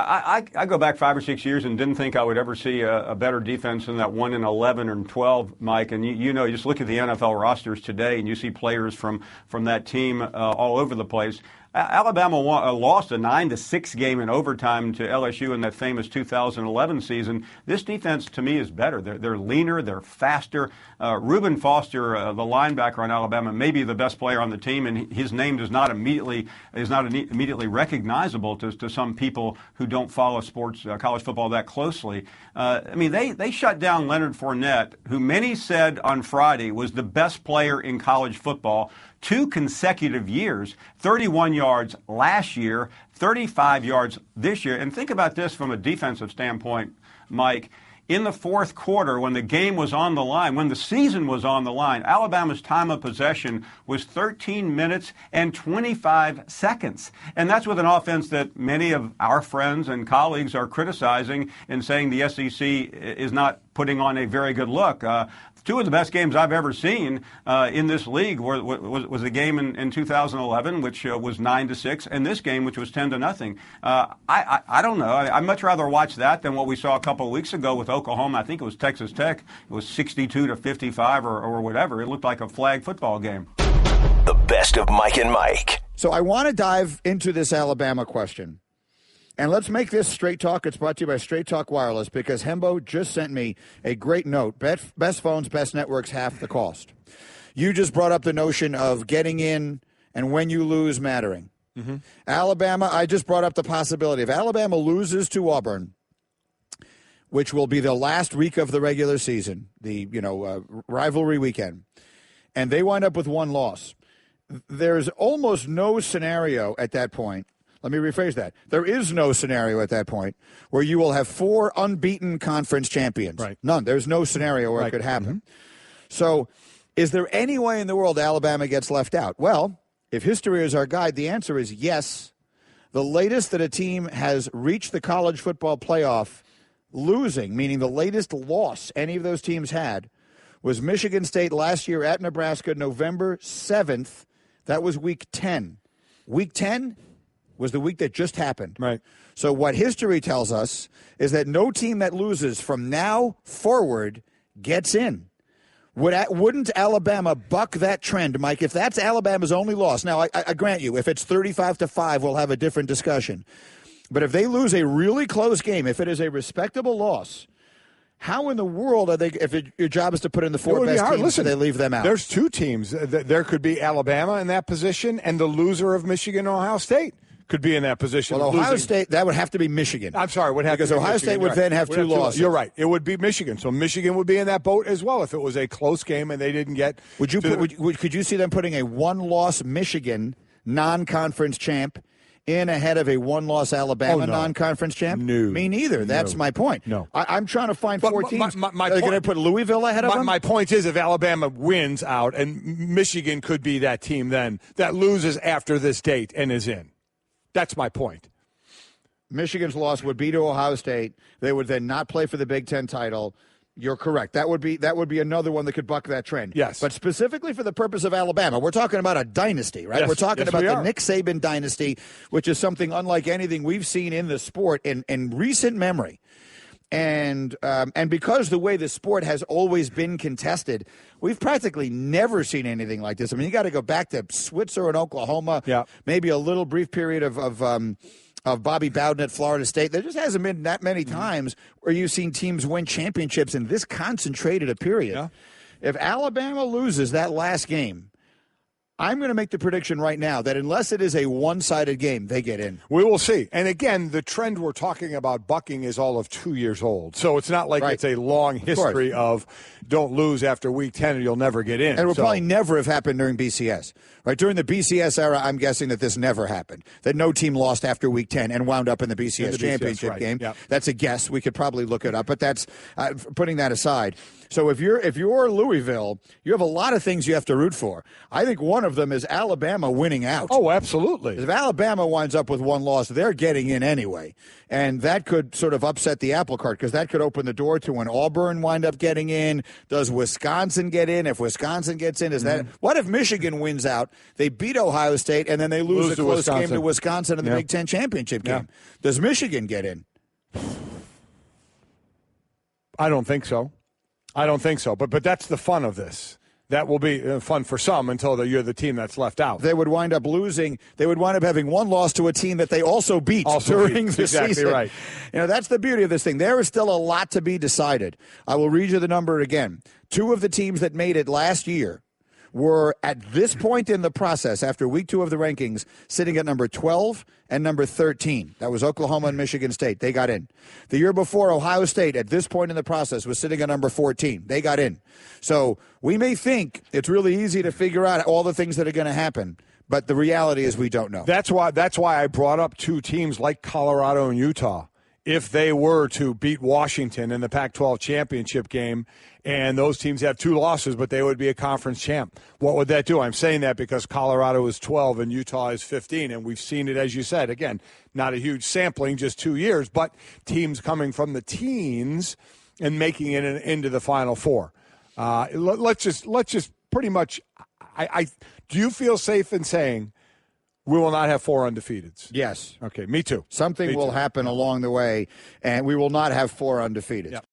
I go back 5 or 6 years and didn't think I would ever see a better defense than that 1-11 and 12, Mike. And you know, you just look at the NFL rosters today and you see players from that team all over the place. Alabama lost a 9-6 game in overtime to LSU in that famous 2011 season. This defense, to me, is better. They're leaner, they're faster. Reuben Foster, the linebacker on Alabama, may be the best player on the team, and his name is not immediately recognizable to some people who don't follow sports, college football that closely. I mean, they shut down Leonard Fournette, who many said on Friday was the best player in college football. 2 consecutive years, 31 yards last year, 35 yards this year. And think about this from a defensive standpoint, Mike. In the fourth quarter, when the game was on the line, when the season was on the line, Alabama's time of possession was 13 minutes and 25 seconds. And that's with an offense that many of our friends and colleagues are criticizing and saying the SEC is not putting on a very good look. Two of the best games I've ever seen in this league was a game in 2011, which was 9-6, and this game, which was 10-0. I don't know. I'd much rather watch that than what we saw a couple of weeks ago with Oklahoma. I think it was Texas Tech. It was 62-55 or whatever. It looked like a flag football game. The best of Mike and Mike. So I want to dive into this Alabama question. And let's make this Straight Talk. It's brought to you by Straight Talk Wireless because Hembo just sent me a great note. Best phones, best networks, half the cost. You just brought up the notion of getting in and when you lose mattering. Mm-hmm. Alabama, I just brought up the possibility. If Alabama loses to Auburn, which will be the last week of the regular season, the rivalry weekend, and they wind up with one loss, there's almost no scenario at that point. Let me rephrase that. There is no scenario at that point where you will have 4 unbeaten conference champions. Right. None. There's no scenario where it could happen. Mm-hmm. So is there any way in the world Alabama gets left out? Well, if history is our guide, the answer is yes. The latest that a team has reached the college football playoff losing, meaning the latest loss any of those teams had, was Michigan State last year at Nebraska, November 7th. That was Week 10. Week 10 was the week that just happened. Right. So what history tells us is that no team that loses from now forward gets in. Wouldn't Alabama buck that trend, Mike? If that's Alabama's only loss, now I grant you, if it's 35-5, we'll have a different discussion. But if they lose a really close game, if it is a respectable loss, how in the world are they? If your job is to put in the 4 best teams, listen, do they leave them out? There's 2 teams. There could be Alabama in that position, and the loser of Michigan and Ohio State could be in that position. Well, Ohio State, that would have to be Michigan. I'm sorry, would have because to be Ohio Michigan. State would then have 2 losses. You're right. It would be Michigan. So Michigan would be in that boat as well if it was a close game and they didn't get. Could you see them putting a 1-loss Michigan non-conference champ in ahead of a 1-loss Alabama non-conference champ? No. Me neither. That's my point. No. I'm trying to find 4 teams. Are they going to put Louisville ahead of them? My point is if Alabama wins out, and Michigan could be that team then, that loses after this date and is in. That's my point. Michigan's loss would be to Ohio State. They would then not play for the Big Ten title. You're correct. That would be another one that could buck that trend. Yes. But specifically for the purpose of Alabama, we're talking about a dynasty, right? Yes. We're talking about the Nick Saban dynasty, which is something unlike anything we've seen in the sport in recent memory. And because the way the sport has always been contested, we've practically never seen anything like this. I mean, you got to go back to Switzer and Oklahoma, maybe a little brief period of Bobby Bowden at Florida State. There just hasn't been that many times where you've seen teams win championships in this concentrated a period. Yeah. If Alabama loses that last game, I'm going to make the prediction right now that unless it is a one-sided game, they get in. We will see. And again, the trend we're talking about bucking is all of 2 years old. So it's not like it's a long history of don't lose after week 10 or you'll never get in. And it will probably never have happened during BCS. Right? During the BCS era, I'm guessing that this never happened, that no team lost after week 10 and wound up in the BCS championship game. Yep. That's a guess. We could probably look it up, but that's putting that aside. So if you're Louisville, you have a lot of things you have to root for. I think one of them is Alabama winning out. Oh, absolutely. If Alabama winds up with 1 loss, they're getting in anyway. And that could sort of upset the apple cart because that could open the door to when Auburn wind up getting in. Does Wisconsin get in? If Wisconsin gets in, what if Michigan wins out? They beat Ohio State, and then they lose a close game to Wisconsin in the Big Ten championship game. Does Michigan get in? I don't think so. But that's the fun of this. That will be fun for some until you're the team that's left out. They would wind up losing. They would wind up having 1 loss to a team that they also beat during the season. Exactly right. That's the beauty of this thing. There is still a lot to be decided. I will read you the number again. 2 of the teams that made it last year were at this point in the process, after week 2 of the rankings, sitting at number 12 and number 13. That was Oklahoma and Michigan State. They got in. The year before, Ohio State, at this point in the process, was sitting at number 14. They got in. So we may think it's really easy to figure out all the things that are going to happen, but the reality is we don't know. That's why I brought up 2 teams like Colorado and Utah. If they were to beat Washington in the Pac-12 championship game, and those teams have 2 losses, but they would be a conference champ, what would that do? I'm saying that because Colorado is 12 and Utah is 15, and we've seen it, as you said, again, not a huge sampling, just 2 years, but teams coming from the teens and making it into the Final Four. Let's just pretty much. Do you feel safe in saying we will not have 4 undefeateds? Yes. Okay, me too. Something will happen along the way, and we will not have 4 undefeated. Yep.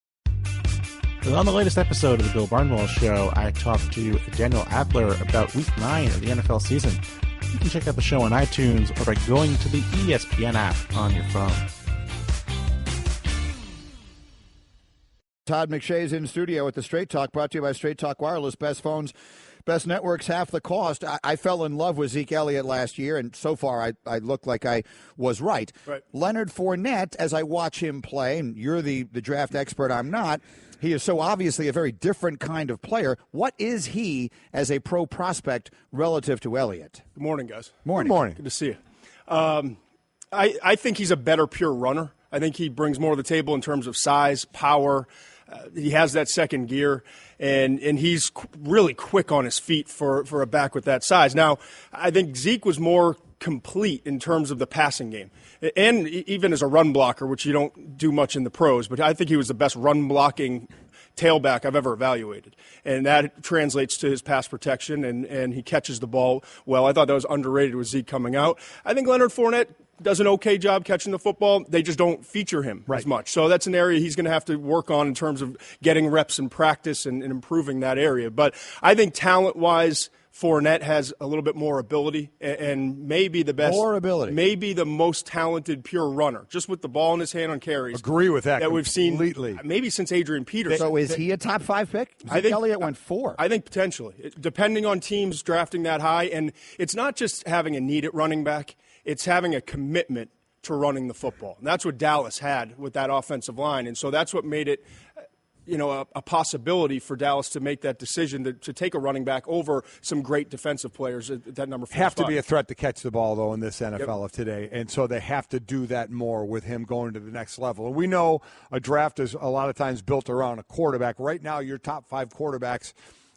On the latest episode of the Bill Barnwell Show, I talked to Daniel Adler about Week 9 of the NFL season. You can check out the show on iTunes or by going to the ESPN app on your phone. Todd McShay is in studio with the Straight Talk, brought to you by Straight Talk Wireless. Best phones, best networks, half the cost. I fell in love with Zeke Elliott last year, and so far I look like I was right. Leonard Fournette, as I watch him play, and you're the draft expert, I'm not, he is so obviously a very different kind of player. What is he as a pro prospect relative to Elliott? Good morning, guys. Morning. Good morning. Good to see you. I think he's a better pure runner. I think he brings more to the table in terms of size, power. He has that second gear, and he's really quick on his feet for a back with that size. Now, I think Zeke was more complete in terms of the passing game, and even as a run blocker, which you don't do much in the pros, but I think he was the best run blocking tailback I've ever evaluated. And that translates to his pass protection, and he catches the ball well. I thought that was underrated with Zeke coming out. I think Leonard Fournette does an okay job catching the football. They just don't feature him as much. So that's an area he's going to have to work on in terms of getting reps in practice and improving that area. But I think talent-wise, Fournette has a little bit more ability and maybe the best. More ability. Maybe the most talented pure runner, just with the ball in his hand on carries. Agree with that we've seen completely. Maybe since Adrian Peterson. So is he a top 5 pick? I think Elliott went 4. I think potentially, depending on teams drafting that high. And it's not just having a need at running back. It's having a commitment to running the football. And that's what Dallas had with that offensive line. And so that's what made it a possibility for Dallas to make that decision to take a running back over some great defensive players at that number 4 have spot. to be a threat to catch the ball, though, in this NFL of today. And so they have to do that more with him going to the next level. And we know a draft is a lot of times built around a quarterback. Right now, your top 5 quarterbacks,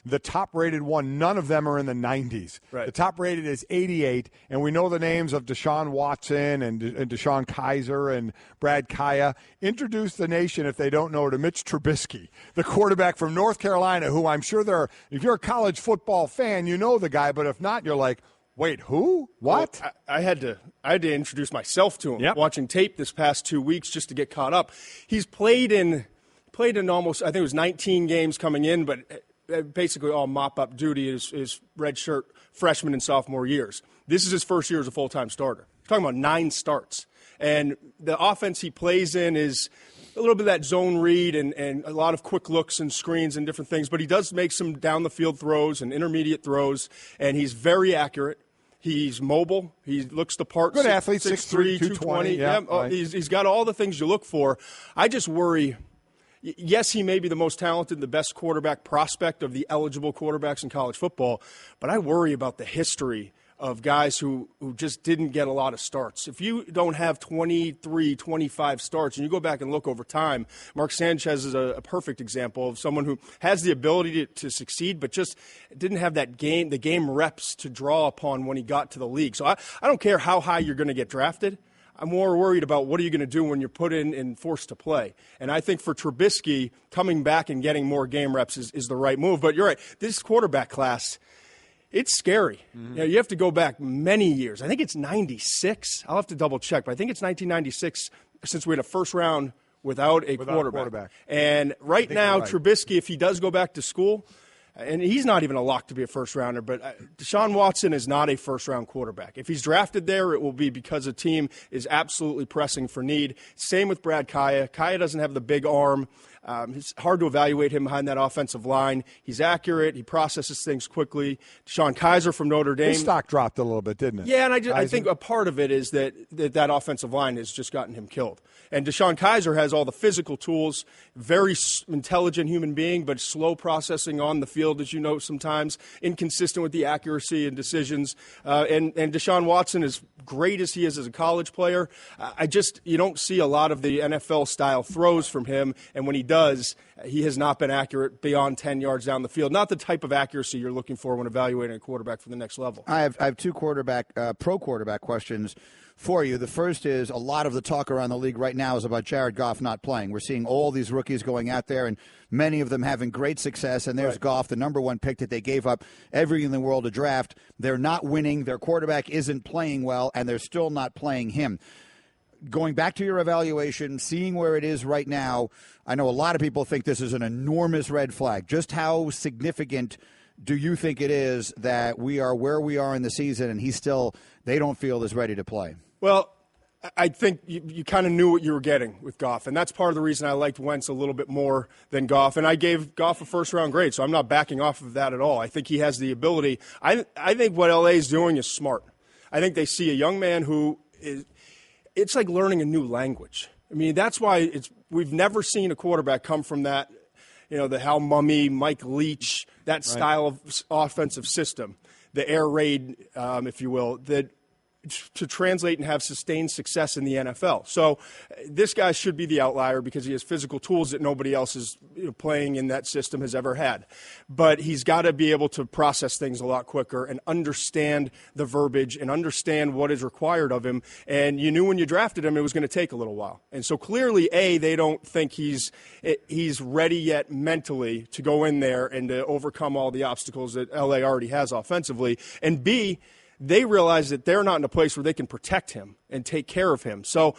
the top-rated one, none of them are in the 90s. Right. The top-rated is 88, and we know the names of Deshaun Watson and Deshaun Kaiser and Brad Kaya. Introduce the nation, if they don't know, to Mitch Trubisky, the quarterback from North Carolina, who I'm sure if you're a college football fan, you know the guy, but if not, you're like, wait, who? What? Well, I had to introduce myself to him, watching tape this past 2 weeks just to get caught up. He's played in almost, I think it was 19 games coming in, but basically all mop-up duty is redshirt freshman and sophomore years. This is his first year as a full-time starter. We're talking about 9 starts. And the offense he plays in is a little bit of that zone read and a lot of quick looks and screens and different things. But he does make some down-the-field throws and intermediate throws, and he's very accurate. He's mobile. He looks the part. Good athlete, 6'3", 220. Yeah, right. He's got all the things you look for. I just worry. Yes, he may be the most talented, the best quarterback prospect of the eligible quarterbacks in college football, but I worry about the history of guys who just didn't get a lot of starts. If you don't have 23, 25 starts, and you go back and look over time, Mark Sanchez is a perfect example of someone who has the ability to succeed, but just didn't have the game reps to draw upon when he got to the league. So I don't care how high you're going to get drafted. I'm more worried about what are you going to do when you're put in and forced to play. And I think for Trubisky, coming back and getting more game reps is the right move. But you're right, this quarterback class, it's scary. Mm-hmm. You have to go back many years. I think it's 96. I'll have to double check, but I think it's 1996 since we had a first round without a quarterback. And right now, Trubisky, if he does go back to school, and he's not even a lock to be a first-rounder, but Deshaun Watson is not a first-round quarterback. If he's drafted there, it will be because a team is absolutely pressing for need. Same with Brad Kaya. Kaya doesn't have the big arm. It's hard to evaluate him behind that offensive line. He's accurate. He processes things quickly. Deshaun Kaiser from Notre Dame. His stock dropped a little bit, didn't it? Yeah, and I think a part of it is that offensive line has just gotten him killed. And Deshaun Kaiser has all the physical tools, very intelligent human being, but slow processing on the field, as you know, sometimes inconsistent with the accuracy and decisions. And Deshaun Watson, as great as he is as a college player, you don't see a lot of the NFL-style throws from him. And when he does, he has not been accurate beyond 10 yards down the field. Not the type of accuracy you're looking for when evaluating a quarterback for the next level. I have 2 pro quarterback questions for you. The first is a lot of the talk around the league right now is about Jared Goff not playing. We're seeing all these rookies going out there, and many of them having great success, and there's Goff, the number one pick that they gave up everything in the world to draft. They're not winning. Their quarterback isn't playing well, and they're still not playing him. Going back to your evaluation, seeing where it is right now, I know a lot of people think this is an enormous red flag. Just how significant do you think it is that we are where we are in the season and they don't feel as ready to play? Well, I think you kind of knew what you were getting with Goff, and that's part of the reason I liked Wentz a little bit more than Goff. And I gave Goff a first-round grade, so I'm not backing off of that at all. I think he has the ability. I think what LA is doing is smart. I think they see a young man who is – it's like learning a new language. I mean, that's why we've never seen a quarterback come from that – the Hal Mummy, Mike Leach, that style of offensive system, the air raid, if you will, that to translate and have sustained success in the NFL. So this guy should be the outlier because he has physical tools that nobody else is playing in that system has ever had. But he's got to be able to process things a lot quicker and understand the verbiage and understand what is required of him. And you knew when you drafted him it was going to take a little while. And so clearly, they don't think he's ready yet mentally to go in there and to overcome all the obstacles that LA already has offensively. And B, they realize that they're not in a place where they can protect him and take care of him. So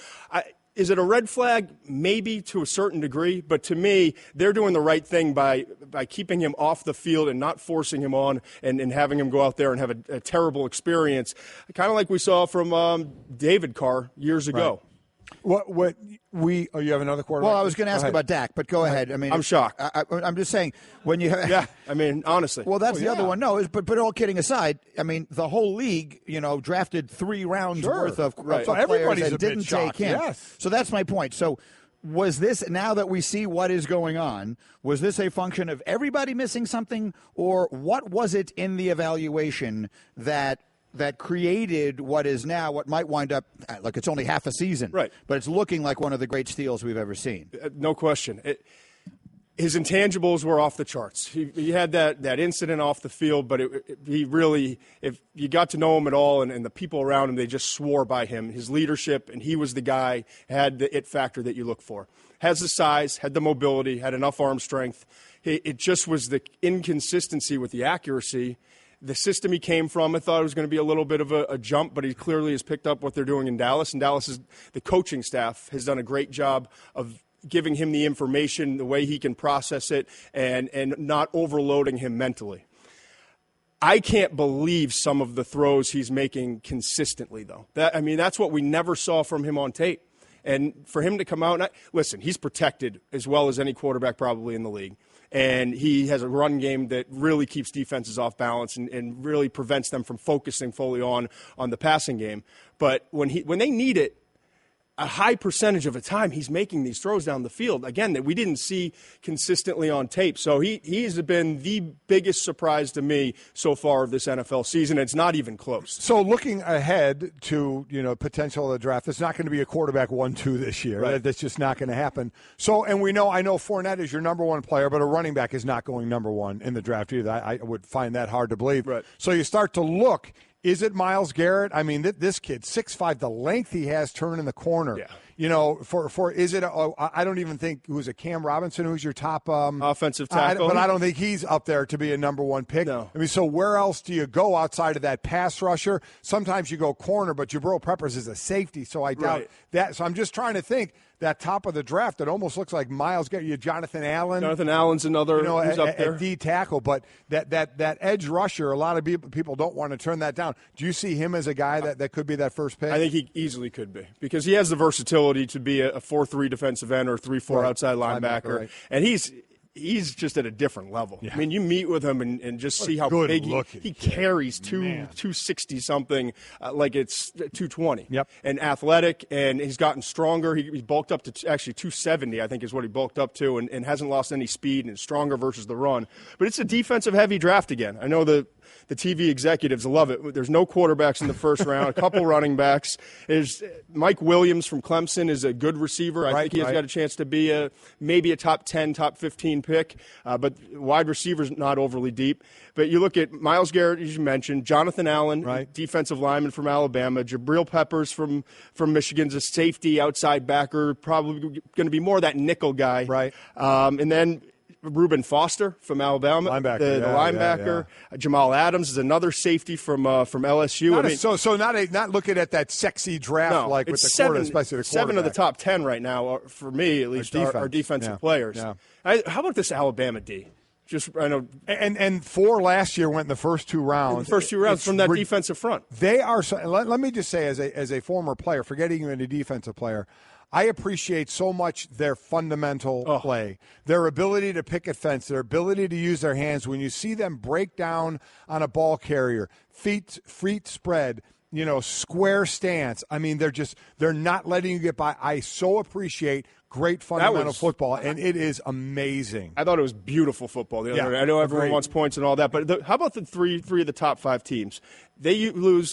is it a red flag? Maybe to a certain degree. But to me, they're doing the right thing by keeping him off the field and not forcing him on and having him go out there and have a terrible experience, kind of like we saw from David Carr years ago. You have another quarterback? Well, I was going to ask about Dak, but go ahead. I mean, I'm shocked. I'm just saying when you honestly. Well, that's the other one. No, but all kidding aside, I mean, the whole league, drafted 3 rounds worth of players and didn't take him. Yes. So that's my point. So was this, now that we see what is going on, was this a function of everybody missing something, or what was it in the evaluation that created what might wind up, look, it's only half a season, right? But it's looking like one of the great steals we've ever seen. No question. His intangibles were off the charts. He had that incident off the field, but he really, if you got to know him at all and the people around him, they just swore by him. His leadership, and he was the guy, had the it factor that you look for. Has the size, had the mobility, had enough arm strength. It just was the inconsistency with the accuracy. The system he came from, I thought it was going to be a little bit of a jump, but he clearly has picked up what they're doing in Dallas. And the coaching staff has done a great job of giving him the information, the way he can process it, and not overloading him mentally. I can't believe some of the throws he's making consistently, though. That's what we never saw from him on tape. And for him to come out, listen, he's protected as well as any quarterback probably in the league. And he has a run game that really keeps defenses off balance and really prevents them from focusing fully on the passing game. But when they need it, a high percentage of the time he's making these throws down the field, again, that we didn't see consistently on tape. So he's been the biggest surprise to me so far of this NFL season. It's not even close. So looking ahead to potential of the draft, it's not going to be a quarterback 1-2 this year. Right. That's just not going to happen. So, and I know Fournette is your number one player, but a running back is not going number one in the draft either. I would find that hard to believe. Right. So you start to look. Is it Myles Garrett? I mean, this kid, 6'5", the length he has turning the corner. Yeah. Is it? I don't even think who's a Cam Robinson, who's your top offensive tackle. But I don't think he's up there to be a number one pick. No. I mean, so where else do you go outside of that pass rusher? Sometimes you go corner, but Jabril Peppers is a safety, so I doubt that. So I'm just trying to think. That top of the draft, it almost looks like Myles Garrett. You Jonathan Allen. Jonathan Allen's another who's up there. At D tackle, but that edge rusher, a lot of people don't want to turn that down. Do you see him as a guy that could be that first pick? I think he easily could be because he has the versatility to be a 4-3 defensive end or 3-4 outside linebacker. Right. And he's just at a different level. Yeah. I mean, you meet with him and just see how big he carries 260-something like it's 220. Yep. And athletic, and he's gotten stronger. He bulked up to actually 270, I think is what he bulked up to, and hasn't lost any speed and is stronger versus the run. But it's a defensive-heavy draft again. I know the TV executives love it. There's no quarterbacks in the first round, a couple running backs. Mike Williams from Clemson is a good receiver. I think he has got a chance to be maybe a top 10, top 15 pick, but wide receivers not overly deep. But you look at Myles Garrett, as you mentioned, Jonathan Allen, defensive lineman from Alabama, Jabril Peppers from Michigan's a safety, outside backer, probably going to be more that nickel guy. Right. And then Reuben Foster from Alabama, the linebacker. Yeah. Jamal Adams is another safety from LSU. Not looking at that sexy draft with the quarter, especially the quarterback. 7 of the top 10 right now, for me at least, are defensive players. Yeah. How about this Alabama D? I know, and 4 last year went in the first 2 rounds. From that defensive front. They are. Let me just say, as a former player, forgetting you're a defensive player, I appreciate so much their fundamental play, their ability to picket fence, their ability to use their hands. When you see them break down on a ball carrier, feet spread, square stance. I mean, they're not letting you get by. I so appreciate great fundamental football, and it is amazing. I thought it was beautiful football the other day. I know everyone wants points and all that, but how about the three of the top 5 teams?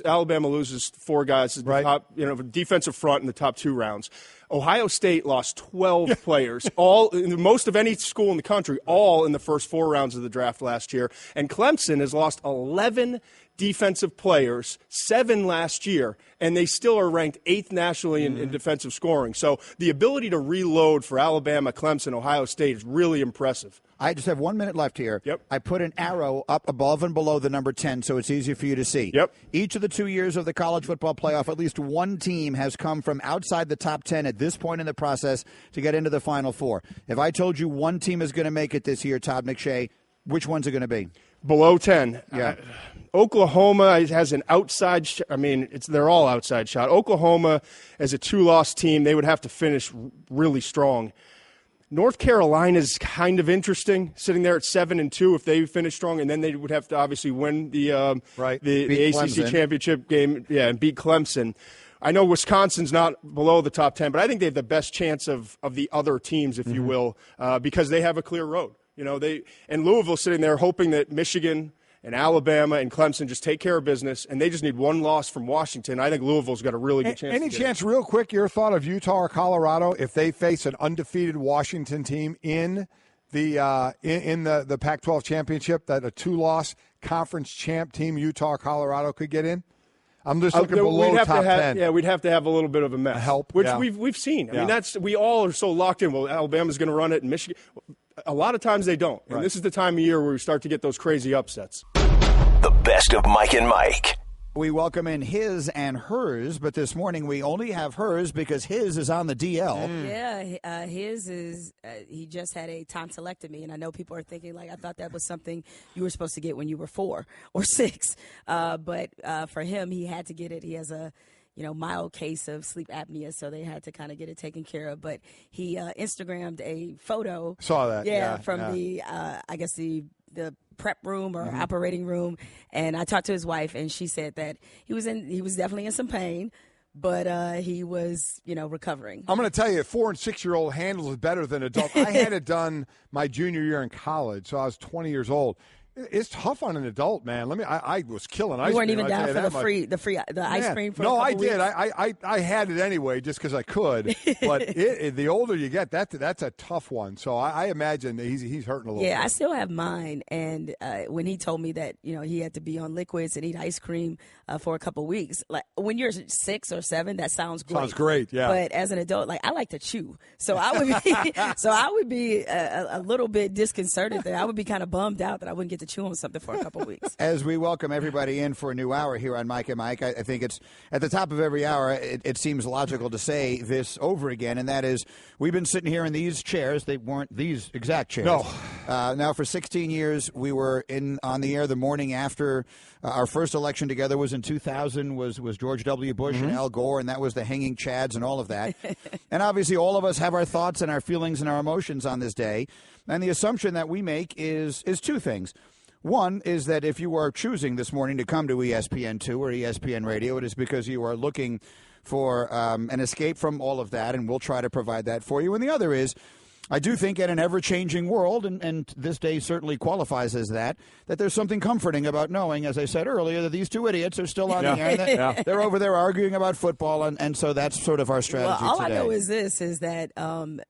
Alabama loses 4 guys, top, defensive front in the top 2 rounds. Ohio State lost 12 players, most of any school in the country, all in the first 4 rounds of the draft last year. And Clemson has lost 11 defensive players, 7 last year, and they still are ranked 8th nationally in defensive scoring. So the ability to reload for Alabama, Clemson, Ohio State is really impressive. I just have 1 minute left here. Yep. I put an arrow up above and below the number 10 so it's easier for you to see. Yep. Each of the 2 years of the college football playoff, at least one team has come from outside the top 10 at this point in the process to get into the Final Four. If I told you one team is going to make it this year, Todd McShay, which one's it going to be? Below 10. Yeah. Oklahoma has an outside they're all outside shot. Oklahoma, as a 2-loss team, they would have to finish really strong. North Carolina's kind of interesting, sitting there at 7-2 if they finish strong, and then they would have to obviously win the ACC Clemson. championship game, and beat Clemson. I know Wisconsin's not below the top 10, but I think they have the best chance of the other teams, if you will, because they have a clear road. And Louisville sitting there hoping that Michigan and Alabama and Clemson just take care of business, and they just need 1 loss from Washington. I think Louisville's got a really good chance. Any chance, real quick, your thought of Utah or Colorado if they face an undefeated Washington team in the Pac-12 championship, that a 2-loss conference champ team, Utah or Colorado, could get in? I'm just looking below top 10. Yeah, we'd have to have a little bit of a mess. Help, which we've seen. I mean, we all are so locked in. Well, Alabama's going to run it, and Michigan. A lot of times they don't. And this is the time of year where we start to get those crazy upsets. The best of Mike and Mike. We welcome in his and hers, but this morning we only have hers because his is on the DL. Yeah, his is, he just had a tonsillectomy, and I know people are thinking, I thought that was something you were supposed to get when you were 4 or 6. But for him, he had to get it. He has a mild case of sleep apnea, so they had to kind of get it taken care of. But he Instagrammed a photo. Saw that. Yeah, from the, I guess the prep room or operating room. And I talked to his wife, and she said that he was definitely in some pain, but he was, recovering. I'm going to tell you, 4- and 6-year-old handles it better than adults. I had it done my junior year in college, so I was 20 years old. It's tough on an adult, man. I was killing ice cream. You weren't even down for the ice cream for a couple I did. weeks? I had it anyway just because I could. But the older you get, that's a tough one. So I imagine he's hurting a little bit. Yeah, I still have mine. And when he told me that, he had to be on liquids and eat ice cream for a couple weeks, like when you're 6 or 7, that sounds great. Sounds great, yeah. But as an adult, I like to chew. So I would be a little bit disconcerted there. I would be kind of bummed out that I wouldn't get to chew on something for a couple weeks. As we welcome everybody in for a new hour here on Mike and Mike, I think it's at the top of every hour, it seems logical to say this over again, and that is we've been sitting here in these chairs. They weren't these exact chairs. No. Now, for 16 years, we were on the air the morning after our first election together was in 2000, was George W. Bush and Al Gore, and that was the hanging chads and all of that. And obviously all of us have our thoughts and our feelings and our emotions on this day. And the assumption that we make is 2 things. One is that if you are choosing this morning to come to ESPN2 or ESPN Radio, it is because you are looking for an escape from all of that, and we'll try to provide that for you. And the other is I do think in an ever-changing world, and this day certainly qualifies as that there's something comforting about knowing, as I said earlier, that these two idiots are still on the air. That they're over there arguing about football, and so that's sort of our strategy all today. I know is that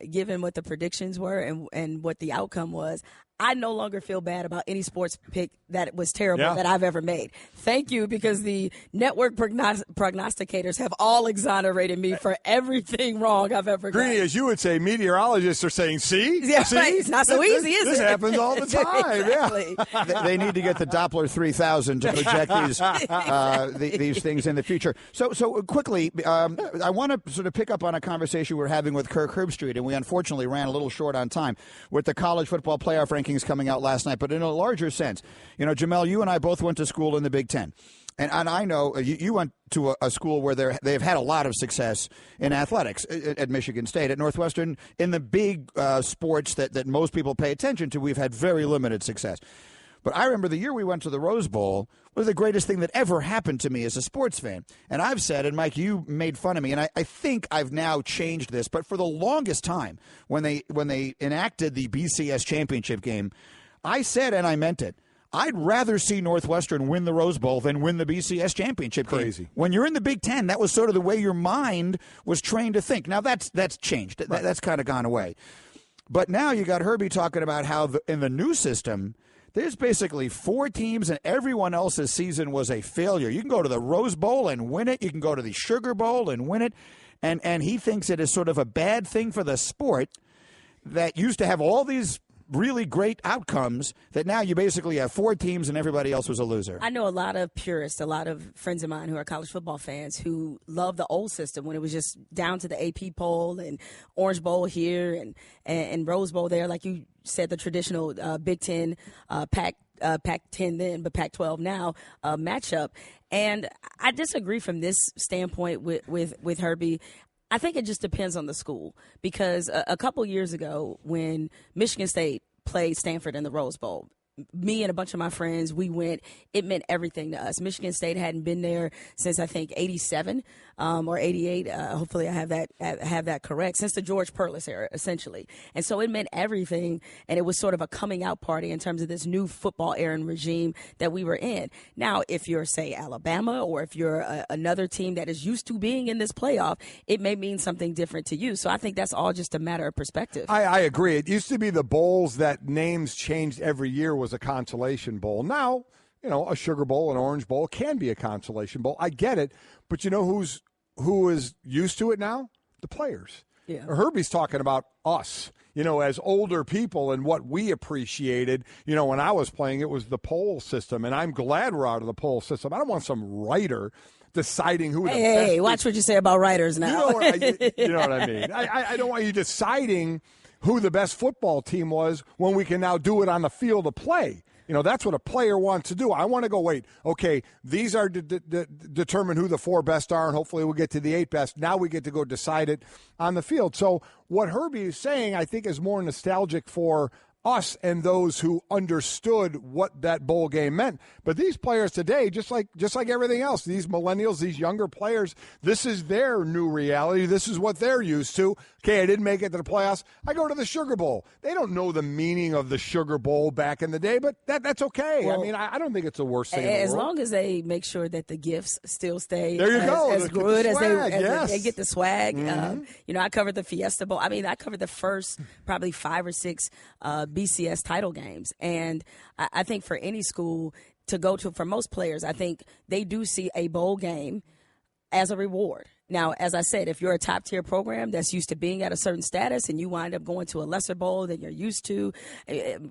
given what the predictions were and what the outcome was, I no longer feel bad about any sports pick that was terrible that I've ever made. Thank you, because the network prognosticators have all exonerated me for everything wrong I've ever done. Greeny, as you would say, meteorologists are saying, see? Yeah, see? Right. It's not so easy, is it? This happens all the time. Exactly. They need to get the Doppler 3000 to project these things in the future. So quickly, I want to sort of pick up on a conversation we were having with Kirk Herbstreit, and we unfortunately ran a little short on time with the college football playoff rankings coming out last night. But in a larger sense, Jamel, you and I both went to school in the Big Ten. And I know you went to a school where they've had a lot of success in athletics at Michigan State. At Northwestern, in the big sports that most people pay attention to, we've had very limited success. But I remember the year we went to the Rose Bowl was the greatest thing that ever happened to me as a sports fan. And I've said, and Mike, you made fun of me, and I think I've now changed this, but for the longest time, when they enacted the BCS championship game, I said, and I meant it, I'd rather see Northwestern win the Rose Bowl than win the BCS championship game. Crazy. When you're in the Big Ten, that was sort of the way your mind was trained to think. Now, that's changed. Right. That's kind of gone away. But now you got Herbie talking about how in the new system, there's basically 4 teams, and everyone else's season was a failure. You can go to the Rose Bowl and win it. You can go to the Sugar Bowl and win it. And he thinks it is sort of a bad thing for the sport that used to have all these really great outcomes, that now you basically have 4 teams and everybody else was a loser. I know a lot of purists, a lot of friends of mine who are college football fans who love the old system when it was just down to the AP poll and Orange Bowl here and Rose Bowl there, like you said, the traditional Big Ten, Pac-10 then, but Pac-12 now matchup. And I disagree from this standpoint with Herbie. I think it just depends on the school, because a couple years ago when Michigan State played Stanford in the Rose Bowl, me and a bunch of my friends, we went. It meant everything to us. Michigan State hadn't been there since, I think, 87 or 88. Hopefully I have that correct. Since the George Perlis era, essentially. And so it meant everything, and it was sort of a coming out party in terms of this new football era and regime that we were in. Now, if you're, say, Alabama, or if you're another team that is used to being in this playoff, it may mean something different to you. So I think that's all just a matter of perspective. I agree. It used to be the bowls that names changed every year was a consolation bowl. Now, a Sugar Bowl, an Orange Bowl can be a consolation bowl. I get it, but who is used to it now? The players. Yeah. Herbie's talking about us, as older people, and what we appreciated. When I was playing, it was the poll system, and I'm glad we're out of the poll system. I don't want some writer deciding who the best. Hey, watch what you say about writers now. You know what I mean? I don't want you deciding who the best football team was when we can now do it on the field of play. That's what a player wants to do. I want to go, wait, okay, these are determine who the 4 best are, and hopefully we'll get to the 8 best. Now we get to go decide it on the field. So what Herbie is saying, I think, is more nostalgic for us and those who understood what that bowl game meant. But these players today, just like everything else, these millennials, these younger players, this is their new reality. This is what they're used to. Okay, I didn't make it to the playoffs. I go to the Sugar Bowl. They don't know the meaning of the Sugar Bowl back in the day, but that's okay. Well, I mean, I don't think it's the worst thing in the world. As long as they make sure that the gifts still stay as good as yes. they get the swag. Mm-hmm. I covered the Fiesta Bowl. I mean, I covered the first probably 5 or 6 BCS title games. And I think for any school to go to, for most players, I think they do see a bowl game as a reward. Now, as I said, if you're a top-tier program that's used to being at a certain status and you wind up going to a lesser bowl than you're used to,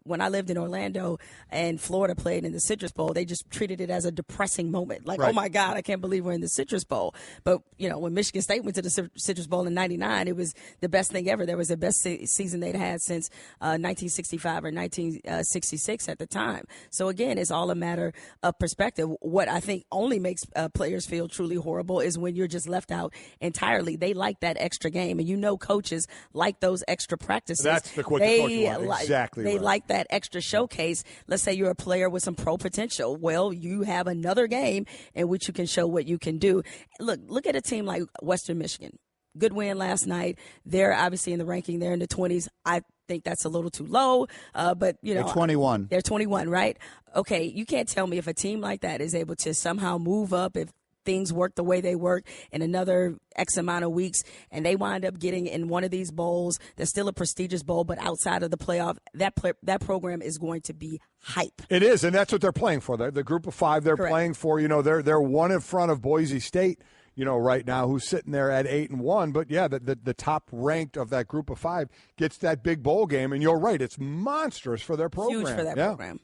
when I lived in Orlando and Florida played in the Citrus Bowl, they just treated it as a depressing moment. Like, right. Oh, my God, I can't believe we're in the Citrus Bowl. But, when Michigan State went to the Citrus Bowl in 99, it was the best thing ever. There was the best season they'd had since 1965 or 1966 at the time. So, again, it's all a matter of perspective. What I think only makes players feel truly horrible is when you're just left out entirely. They like that extra game, and coaches like those extra practices. That's the exactly. They right. like that extra showcase. Let's say you're a player with some pro potential. Well, you have another game in which you can show what you can do. Look at a team like Western Michigan. good win last night. They're obviously in the ranking. They're in the 20s. I think that's a little too low, but they're 21. They're 21, right? Okay, you can't tell me if a team like that is able to somehow move up if things work the way they work in another X amount of weeks, and they wind up getting in one of these bowls. There's still a prestigious bowl, but outside of the playoff, that program is going to be hype. It is, and that's what they're playing for. The group of 5 they're Correct. playing for. They're one in front of Boise State. Right now, who's sitting there at 8-1. But yeah, the top ranked of that group of 5 gets that big bowl game, and you're right, it's monstrous for their program. Huge for that program.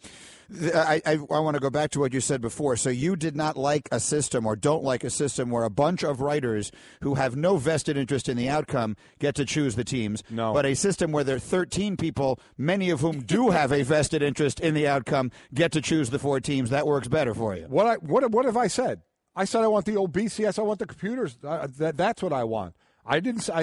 I want to go back to what you said before. So you did not like a system or don't like a system where a bunch of writers who have no vested interest in the outcome get to choose the teams. No. But a system where there are 13 people, many of whom do have a vested interest in the outcome, get to choose the 4 teams. That works better for you. What have I said? I said I want the old BCS. I want the computers. That's what I want. I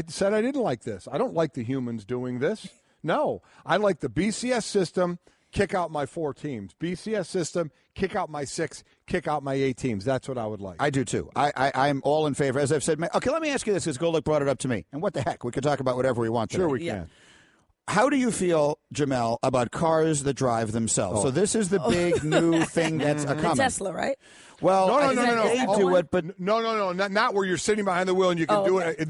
said I didn't like this. I don't like the humans doing this. No, I like the BCS system. Kick out my 4 teams. BCS system. Kick out my 6. Kick out my 8 teams. That's what I would like. I do too. I'm all in favor. As I've said. Okay, let me ask you this, because Golic brought it up to me. And what the heck? We can talk about whatever we want today. Sure, we can. How do you feel, Jamel, about cars that drive themselves? So this is the big new thing that's coming. Tesla, right? Well, no. They do it, but no, not where you're sitting behind the wheel and you can do it.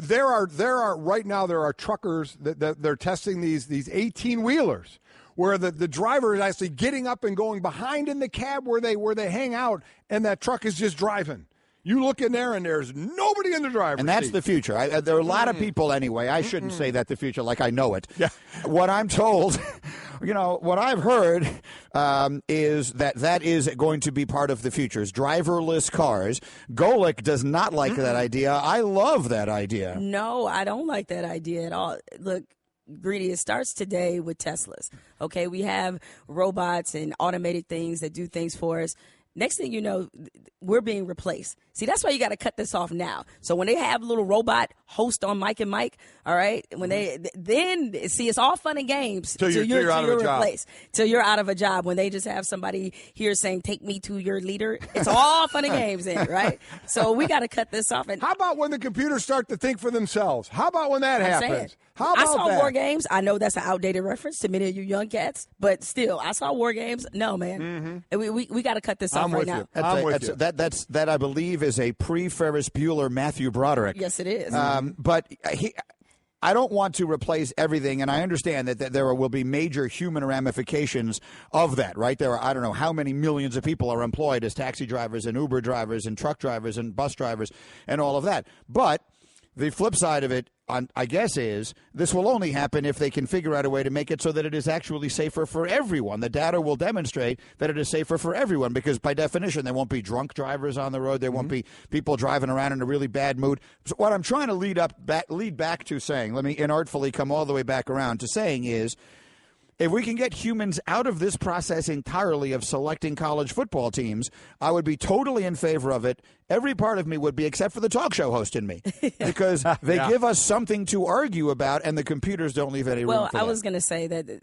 There are right now there are truckers that they're testing these 18-wheelers where the driver is actually getting up and going behind in the cab where they hang out, and that truck is just driving. You look in there, and there's nobody in the driver's seat. And that's the future. There are a lot of people anyway. I shouldn't say that the future like I know it. Yeah. What I'm told, what I've heard is that is going to be part of the future, is driverless cars. Golic does not like that idea. I love that idea. No, I don't like that idea at all. Look, Greedy, it starts today with Teslas. Okay, we have robots and automated things that do things for us. Next thing you know, we're being replaced. See, that's why you got to cut this off now. So when they have a little robot host on Mike and Mike, all right, when it's all fun and games till you're replaced, till you're out of a job. When they just have somebody here saying, "Take me to your leader," it's all fun and games, then, right? So we got to cut this off. And how about when the computers start to think for themselves? How about when that happens? How about I saw that? War Games. I know that's an outdated reference to many of you young cats, but still, I saw War Games. No, man, we got to cut this off right now. That I believe is a pre-Ferris Bueller Matthew Broderick. Yes, it is. But I don't want to replace everything, and I understand that there will be major human ramifications of that, right? There are, I don't know how many millions of people are employed as taxi drivers and Uber drivers and truck drivers and bus drivers and all of that. But the flip side of it, I guess, is this will only happen if they can figure out a way to make it so that it is actually safer for everyone. The data will demonstrate that it is safer for everyone because, by definition, there won't be drunk drivers on the road. There won't be people driving around in a really bad mood. So what I'm trying to lead back to saying, let me inartfully come all the way back around to saying is, if we can get humans out of this process entirely of selecting college football teams, I would be totally in favor of it. Every part of me would be, except for the talk show host in me, because they give us something to argue about, and the computers don't leave any room for that. Well, I was going to say that,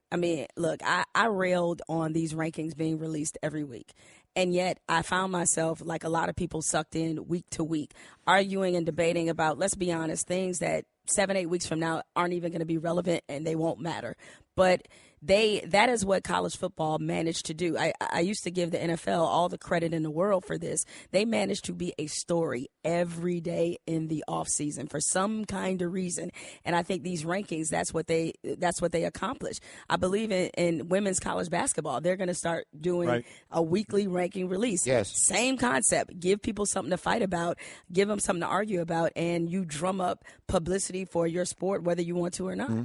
look, I railed on these rankings being released every week. And yet I found myself, like a lot of people, sucked in week to week, arguing and debating about, let's be honest, things that 7-8 weeks from now aren't even going to be relevant and they won't matter. But that is what college football managed to do. I used to give the NFL all the credit in the world for this. They managed to be a story every day in the offseason for some kind of reason. And I think these rankings, that's what they accomplish. I believe in women's college basketball. They're going to start doing a weekly ranking release. Yes. Same concept. Give people something to fight about, give them something to argue about, and you drum up publicity for your sport, whether you want to or not. Mm-hmm.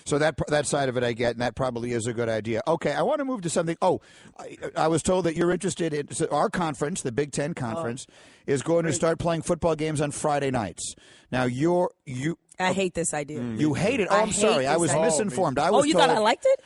So that side of it I get, and that probably is a good idea. Okay, I want to move to something. I was told that you're interested in our conference, the Big Ten Conference, is going to start playing football games on Friday nights. Now, I hate this idea. You hate it? Oh, I'm sorry. I was misinformed. I was you told, thought I liked it?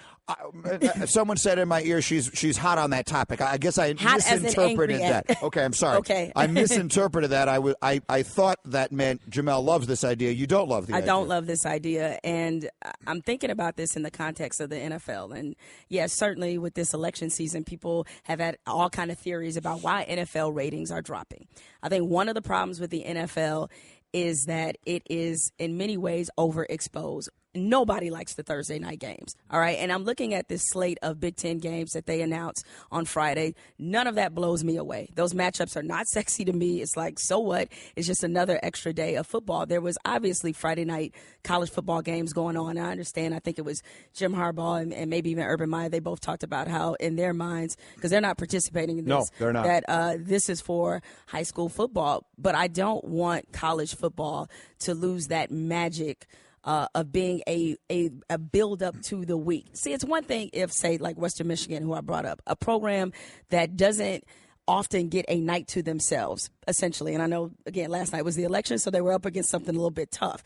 Someone said in my ear she's hot on that topic. I guess I hot misinterpreted that. Okay, I'm sorry. Okay. I misinterpreted that. I thought that meant Jamel loves this idea. You don't love the idea. I don't love this idea, and I'm thinking about this in the context of the NFL. And yes, certainly with this election season, people have had all kind of theories about why NFL ratings are dropping. I think one of the problems with the NFL is that it is in many ways overexposed. Nobody likes the Thursday night games, all right? And I'm looking at this slate of Big Ten games that they announced on Friday. None of that blows me away. Those matchups are not sexy to me. It's like, so what? It's just another extra day of football. There was obviously Friday night college football games going on. I understand. I think it was Jim Harbaugh and maybe even Urban Meyer. They both talked about how in their minds, because they're not participating in this. No, they're not. That this is for high school football. But I don't want college football to lose that magic of being a build up to the week. See, it's one thing if, say, like Western Michigan, who I brought up, a program that doesn't often get a night to themselves, essentially. And I know, again, last night was the election, so they were up against something a little bit tough.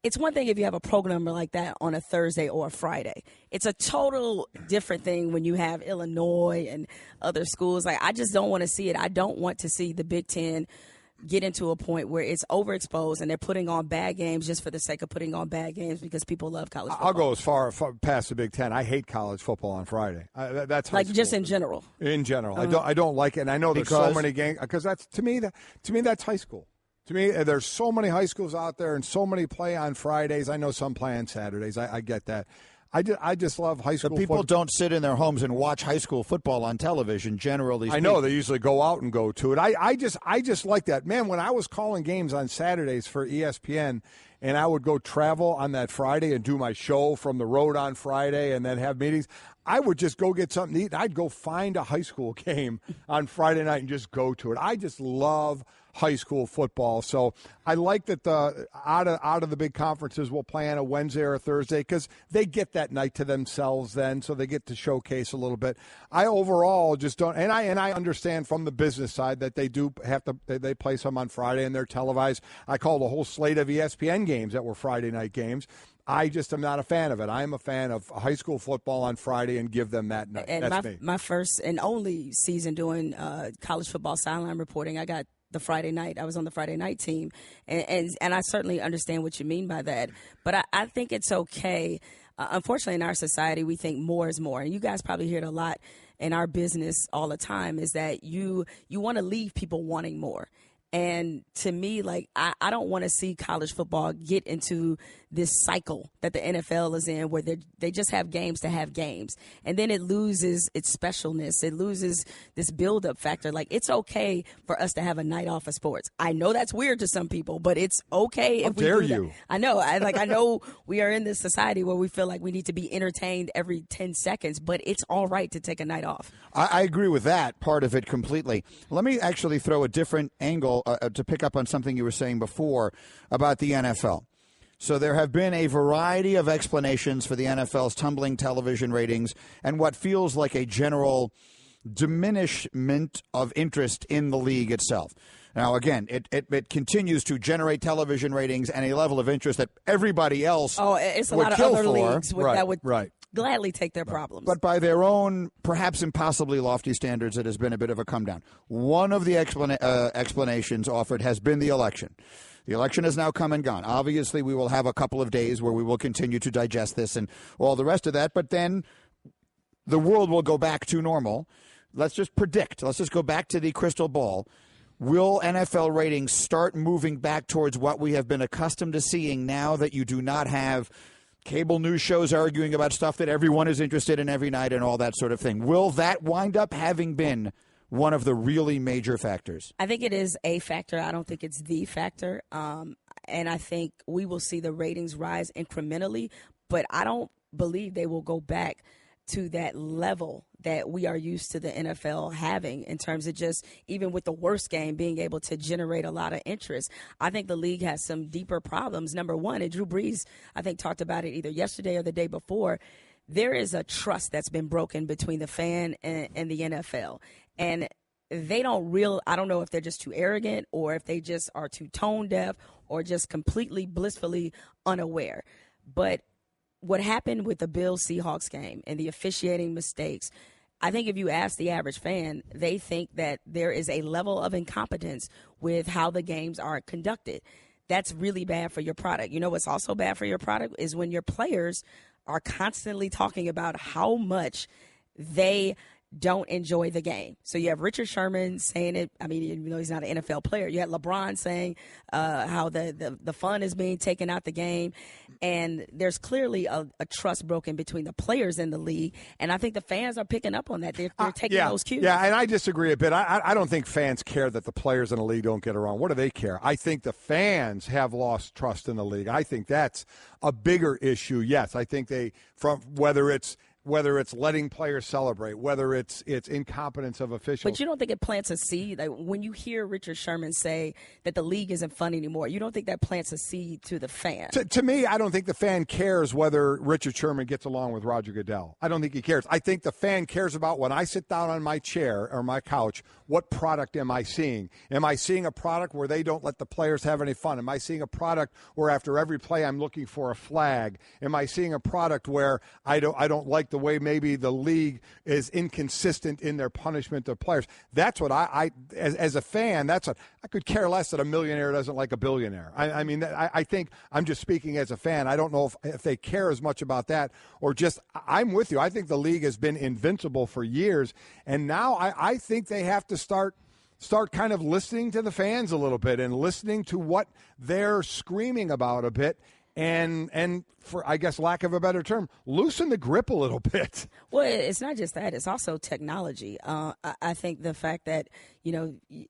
It's one thing if you have a program like that on a Thursday or a Friday. It's a total different thing when you have Illinois and other schools. Like, I just don't want to see it. I don't want to see the Big Ten get into a point where it's overexposed and they're putting on bad games just for the sake of putting on bad games because people love college football. I'll go as far past the Big Ten. I hate college football on Friday. That's like just in general. In general, I don't like it, and I know there's so many games because that's to me that's high school. To me, there's so many high schools out there and so many play on Fridays. I know some play on Saturdays. I get that. I just love high school. So people don't sit in their homes and watch high school football on television. Generally, I know they usually go out and go to it. I just like that, man. When I was calling games on Saturdays for ESPN, and I would go travel on that Friday and do my show from the road on Friday, and then have meetings, I would just go get something to eat. I'd go find a high school game on Friday night and just go to it. I just love high school football. So I like that out of the big conferences will play on a Wednesday or a Thursday because they get that night to themselves then, so they get to showcase a little bit. I overall just don't, and I understand from the business side that they do have to, they play some on Friday and they're televised. I called a whole slate of ESPN games that were Friday night games. I just am not a fan of it. I am a fan of high school football on Friday and give them that night. And that's me. My first and only season doing college football sideline reporting, I got the Friday night. I was on the Friday night team, and I certainly understand what you mean by that. But I think it's okay. Unfortunately, in our society, we think more is more. And you guys probably hear it a lot in our business all the time, is that you want to leave people wanting more. And to me, like, I don't want to see college football get into this cycle that the NFL is in where they just have games to have games. And then it loses its specialness. It loses this build-up factor. Like, it's okay for us to have a night off of sports. I know that's weird to some people, but it's okay if we do that. How dare you? I know. I know we are in this society where we feel like we need to be entertained every 10 seconds, but it's all right to take a night off. I agree with that part of it completely. Let me actually throw a different angle to pick up on something you were saying before about the NFL. So there have been a variety of explanations for the NFL's tumbling television ratings and what feels like a general diminishment of interest in the league itself. Now, again, it continues to generate television ratings and a level of interest that everybody else it's a would lot of kill other for. leagues that would gladly take their problems. But by their own, perhaps impossibly lofty standards, it has been a bit of a come down. One of the explanations offered has been the election. The election has now come and gone. Obviously, we will have a couple of days where we will continue to digest this and all the rest of that, but then the world will go back to normal. Let's just predict. Let's just go back to the crystal ball. Will NFL ratings start moving back towards what we have been accustomed to seeing now that you do not have cable news shows arguing about stuff that everyone is interested in every night and all that sort of thing? Will that wind up having been one of the really major factors? I think it is a factor. I don't think it's the factor. And I think we will see the ratings rise incrementally, but I don't believe they will go back to that level that we are used to the NFL having in terms of just even with the worst game being able to generate a lot of interest. I think the league has some deeper problems. Number one, and Drew Brees, I think, talked about it either yesterday or the day before. There is a trust that's been broken between the fan and the NFL. And they don't I don't know if they're just too arrogant or if they just are too tone deaf or just completely blissfully unaware. But what happened with the Bills-Seahawks game and the officiating mistakes, I think if you ask the average fan, they think that there is a level of incompetence with how the games are conducted. That's really bad for your product. You know what's also bad for your product is when your players are constantly talking about how much they don't enjoy the game. So you have Richard Sherman saying it. I mean, even though he's not an NFL player, you had LeBron saying how the fun is being taken out the game. And there's clearly a trust broken between the players in the league. And I think the fans are picking up on that. They're taking those cues. Yeah, and I disagree a bit. I don't think fans care that the players in the league don't get around. What do they care? I think the fans have lost trust in the league. I think that's a bigger issue. Yes, I think whether it's letting players celebrate, whether it's incompetence of officials. But you don't think it plants a seed? Like when you hear Richard Sherman say that the league isn't fun anymore, you don't think that plants a seed to the fan? To me, I don't think the fan cares whether Richard Sherman gets along with Roger Goodell. I don't think he cares. I think the fan cares about when I sit down on my chair or my couch, what product am I seeing? Am I seeing a product where they don't let the players have any fun? Am I seeing a product where after every play I'm looking for a flag? Am I seeing a product where I don't like the way maybe the league is inconsistent in their punishment of players? That's what I as a fan, that's what I could care less that a millionaire doesn't like a billionaire. I think I'm just speaking as a fan. I don't know if they care as much about that or just I'm with you. I think the league has been invincible for years, and now I think they have to start kind of listening to the fans a little bit and listening to what they're screaming about a bit. And for, I guess, lack of a better term, loosen the grip a little bit. Well, it's not just that. It's also technology. I think the fact that,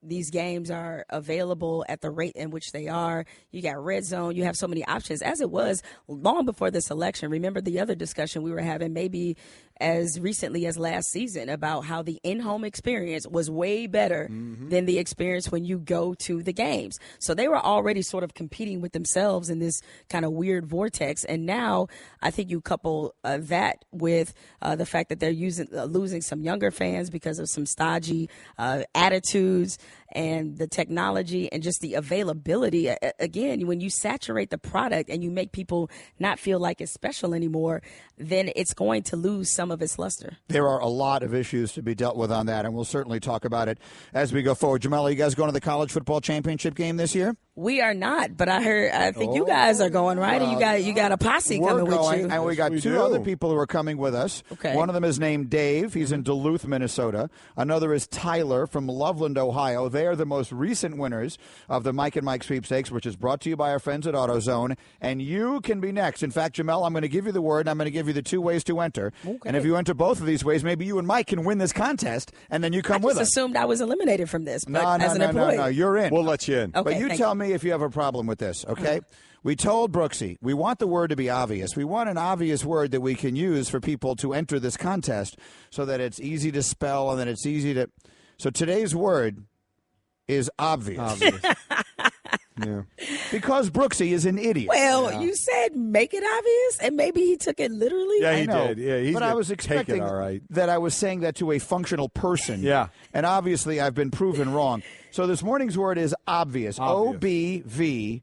these games are available at the rate in which they are. You got Red Zone. You have so many options, as it was long before this election. Remember the other discussion we were having maybe as recently as last season about how the in-home experience was way better than the experience when you go to the games. So they were already sort of competing with themselves in this kind of weird vortex. And now I think you couple that with the fact that they're losing some younger fans because of some stodgy attitudes and the technology and just the availability. Again, when you saturate the product and you make people not feel like it's special anymore, then it's going to lose some of its luster. There are a lot of issues to be dealt with on that, and we'll certainly talk about it as we go forward. Jamel, you guys going to the college football championship game this year? We are not, but I think you guys are going, right? And you got a posse coming with you. And we got two other people who are coming with us. Okay. One of them is named Dave. He's in Duluth, Minnesota. Another is Tyler from Loveland, Ohio. They are the most recent winners of the Mike and Mike sweepstakes, which is brought to you by our friends at AutoZone. And you can be next. In fact, Jamel, I'm going to give you the word, and I'm going to give you the two ways to enter. Okay. And if you enter both of these ways, maybe you and Mike can win this contest, and then you come with us. I just assumed I was eliminated from this, but as an employee. No, you're in. We'll let you in. Okay, but you tell me if you have a problem with this, okay? We told Brooksy, we want the word to be obvious. We want an obvious word that we can use for people to enter this contest so that it's easy to spell and that it's easy to... So today's word is obvious. Yeah. Because Brooksy is an idiot. Well, you said make it obvious, and maybe he took it literally. Yeah, he did. Yeah, but I was expecting that I was saying that to a functional person. Yeah. And obviously I've been proven wrong. So this morning's word is obvious. O-B-V-I-O-U-S.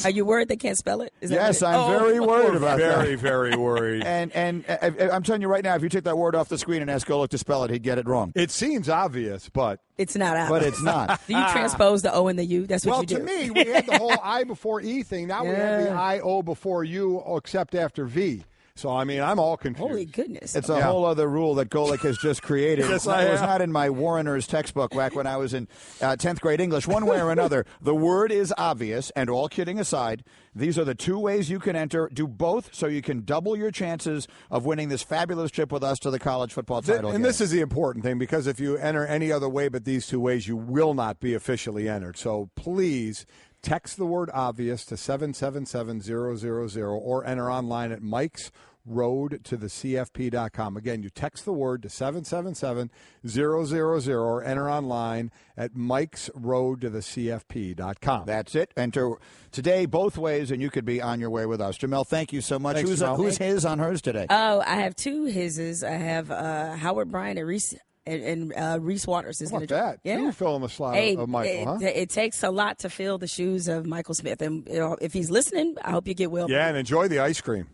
Are you worried they can't spell it? Yes, I'm very worried about that. Very, very worried. And I'm telling you right now, if you take that word off the screen and ask Golic to spell it, he'd get it wrong. It seems obvious, but... It's not obvious. But it's not. Do you transpose the O and the U? That's what you do. Well, to me, we had the whole I before E thing. Now we have the I-O before U, except after V. So, I mean, I'm all confused. Holy goodness. It's a whole other rule that Golic has just created. Yes, it was not in my Warrener's textbook back when I was in 10th grade English. One way or another, the word is obvious, and all kidding aside, these are the two ways you can enter. Do both so you can double your chances of winning this fabulous trip with us to the college football title game. And this is the important thing, because if you enter any other way but these two ways, you will not be officially entered. So please text the word obvious to 777-000 or enter online at Mike's Road to the CFP.com. Again, you text the word to 777-000 or enter online at Mike's Road to the CFP.com. That's it. Enter today both ways, and you could be on your way with us. Jamel, thank you so much. Who's his on hers today? Oh, I have two hises. I have Howard Bryant and Reese And Reese Waters is going to that. Yeah, you fill in the slot of Michael. It takes a lot to fill the shoes of Michael Smith, and if he's listening, I hope you get well. Yeah, and enjoy the ice cream.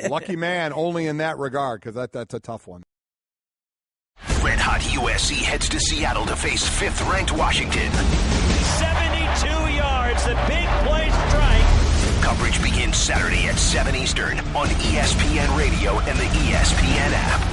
Lucky man, only in that regard, because that's a tough one. Red Hot USC heads to Seattle to face 5th-ranked Washington. 72 yards, the big play strike. Coverage begins Saturday at 7 Eastern on ESPN Radio and the ESPN app.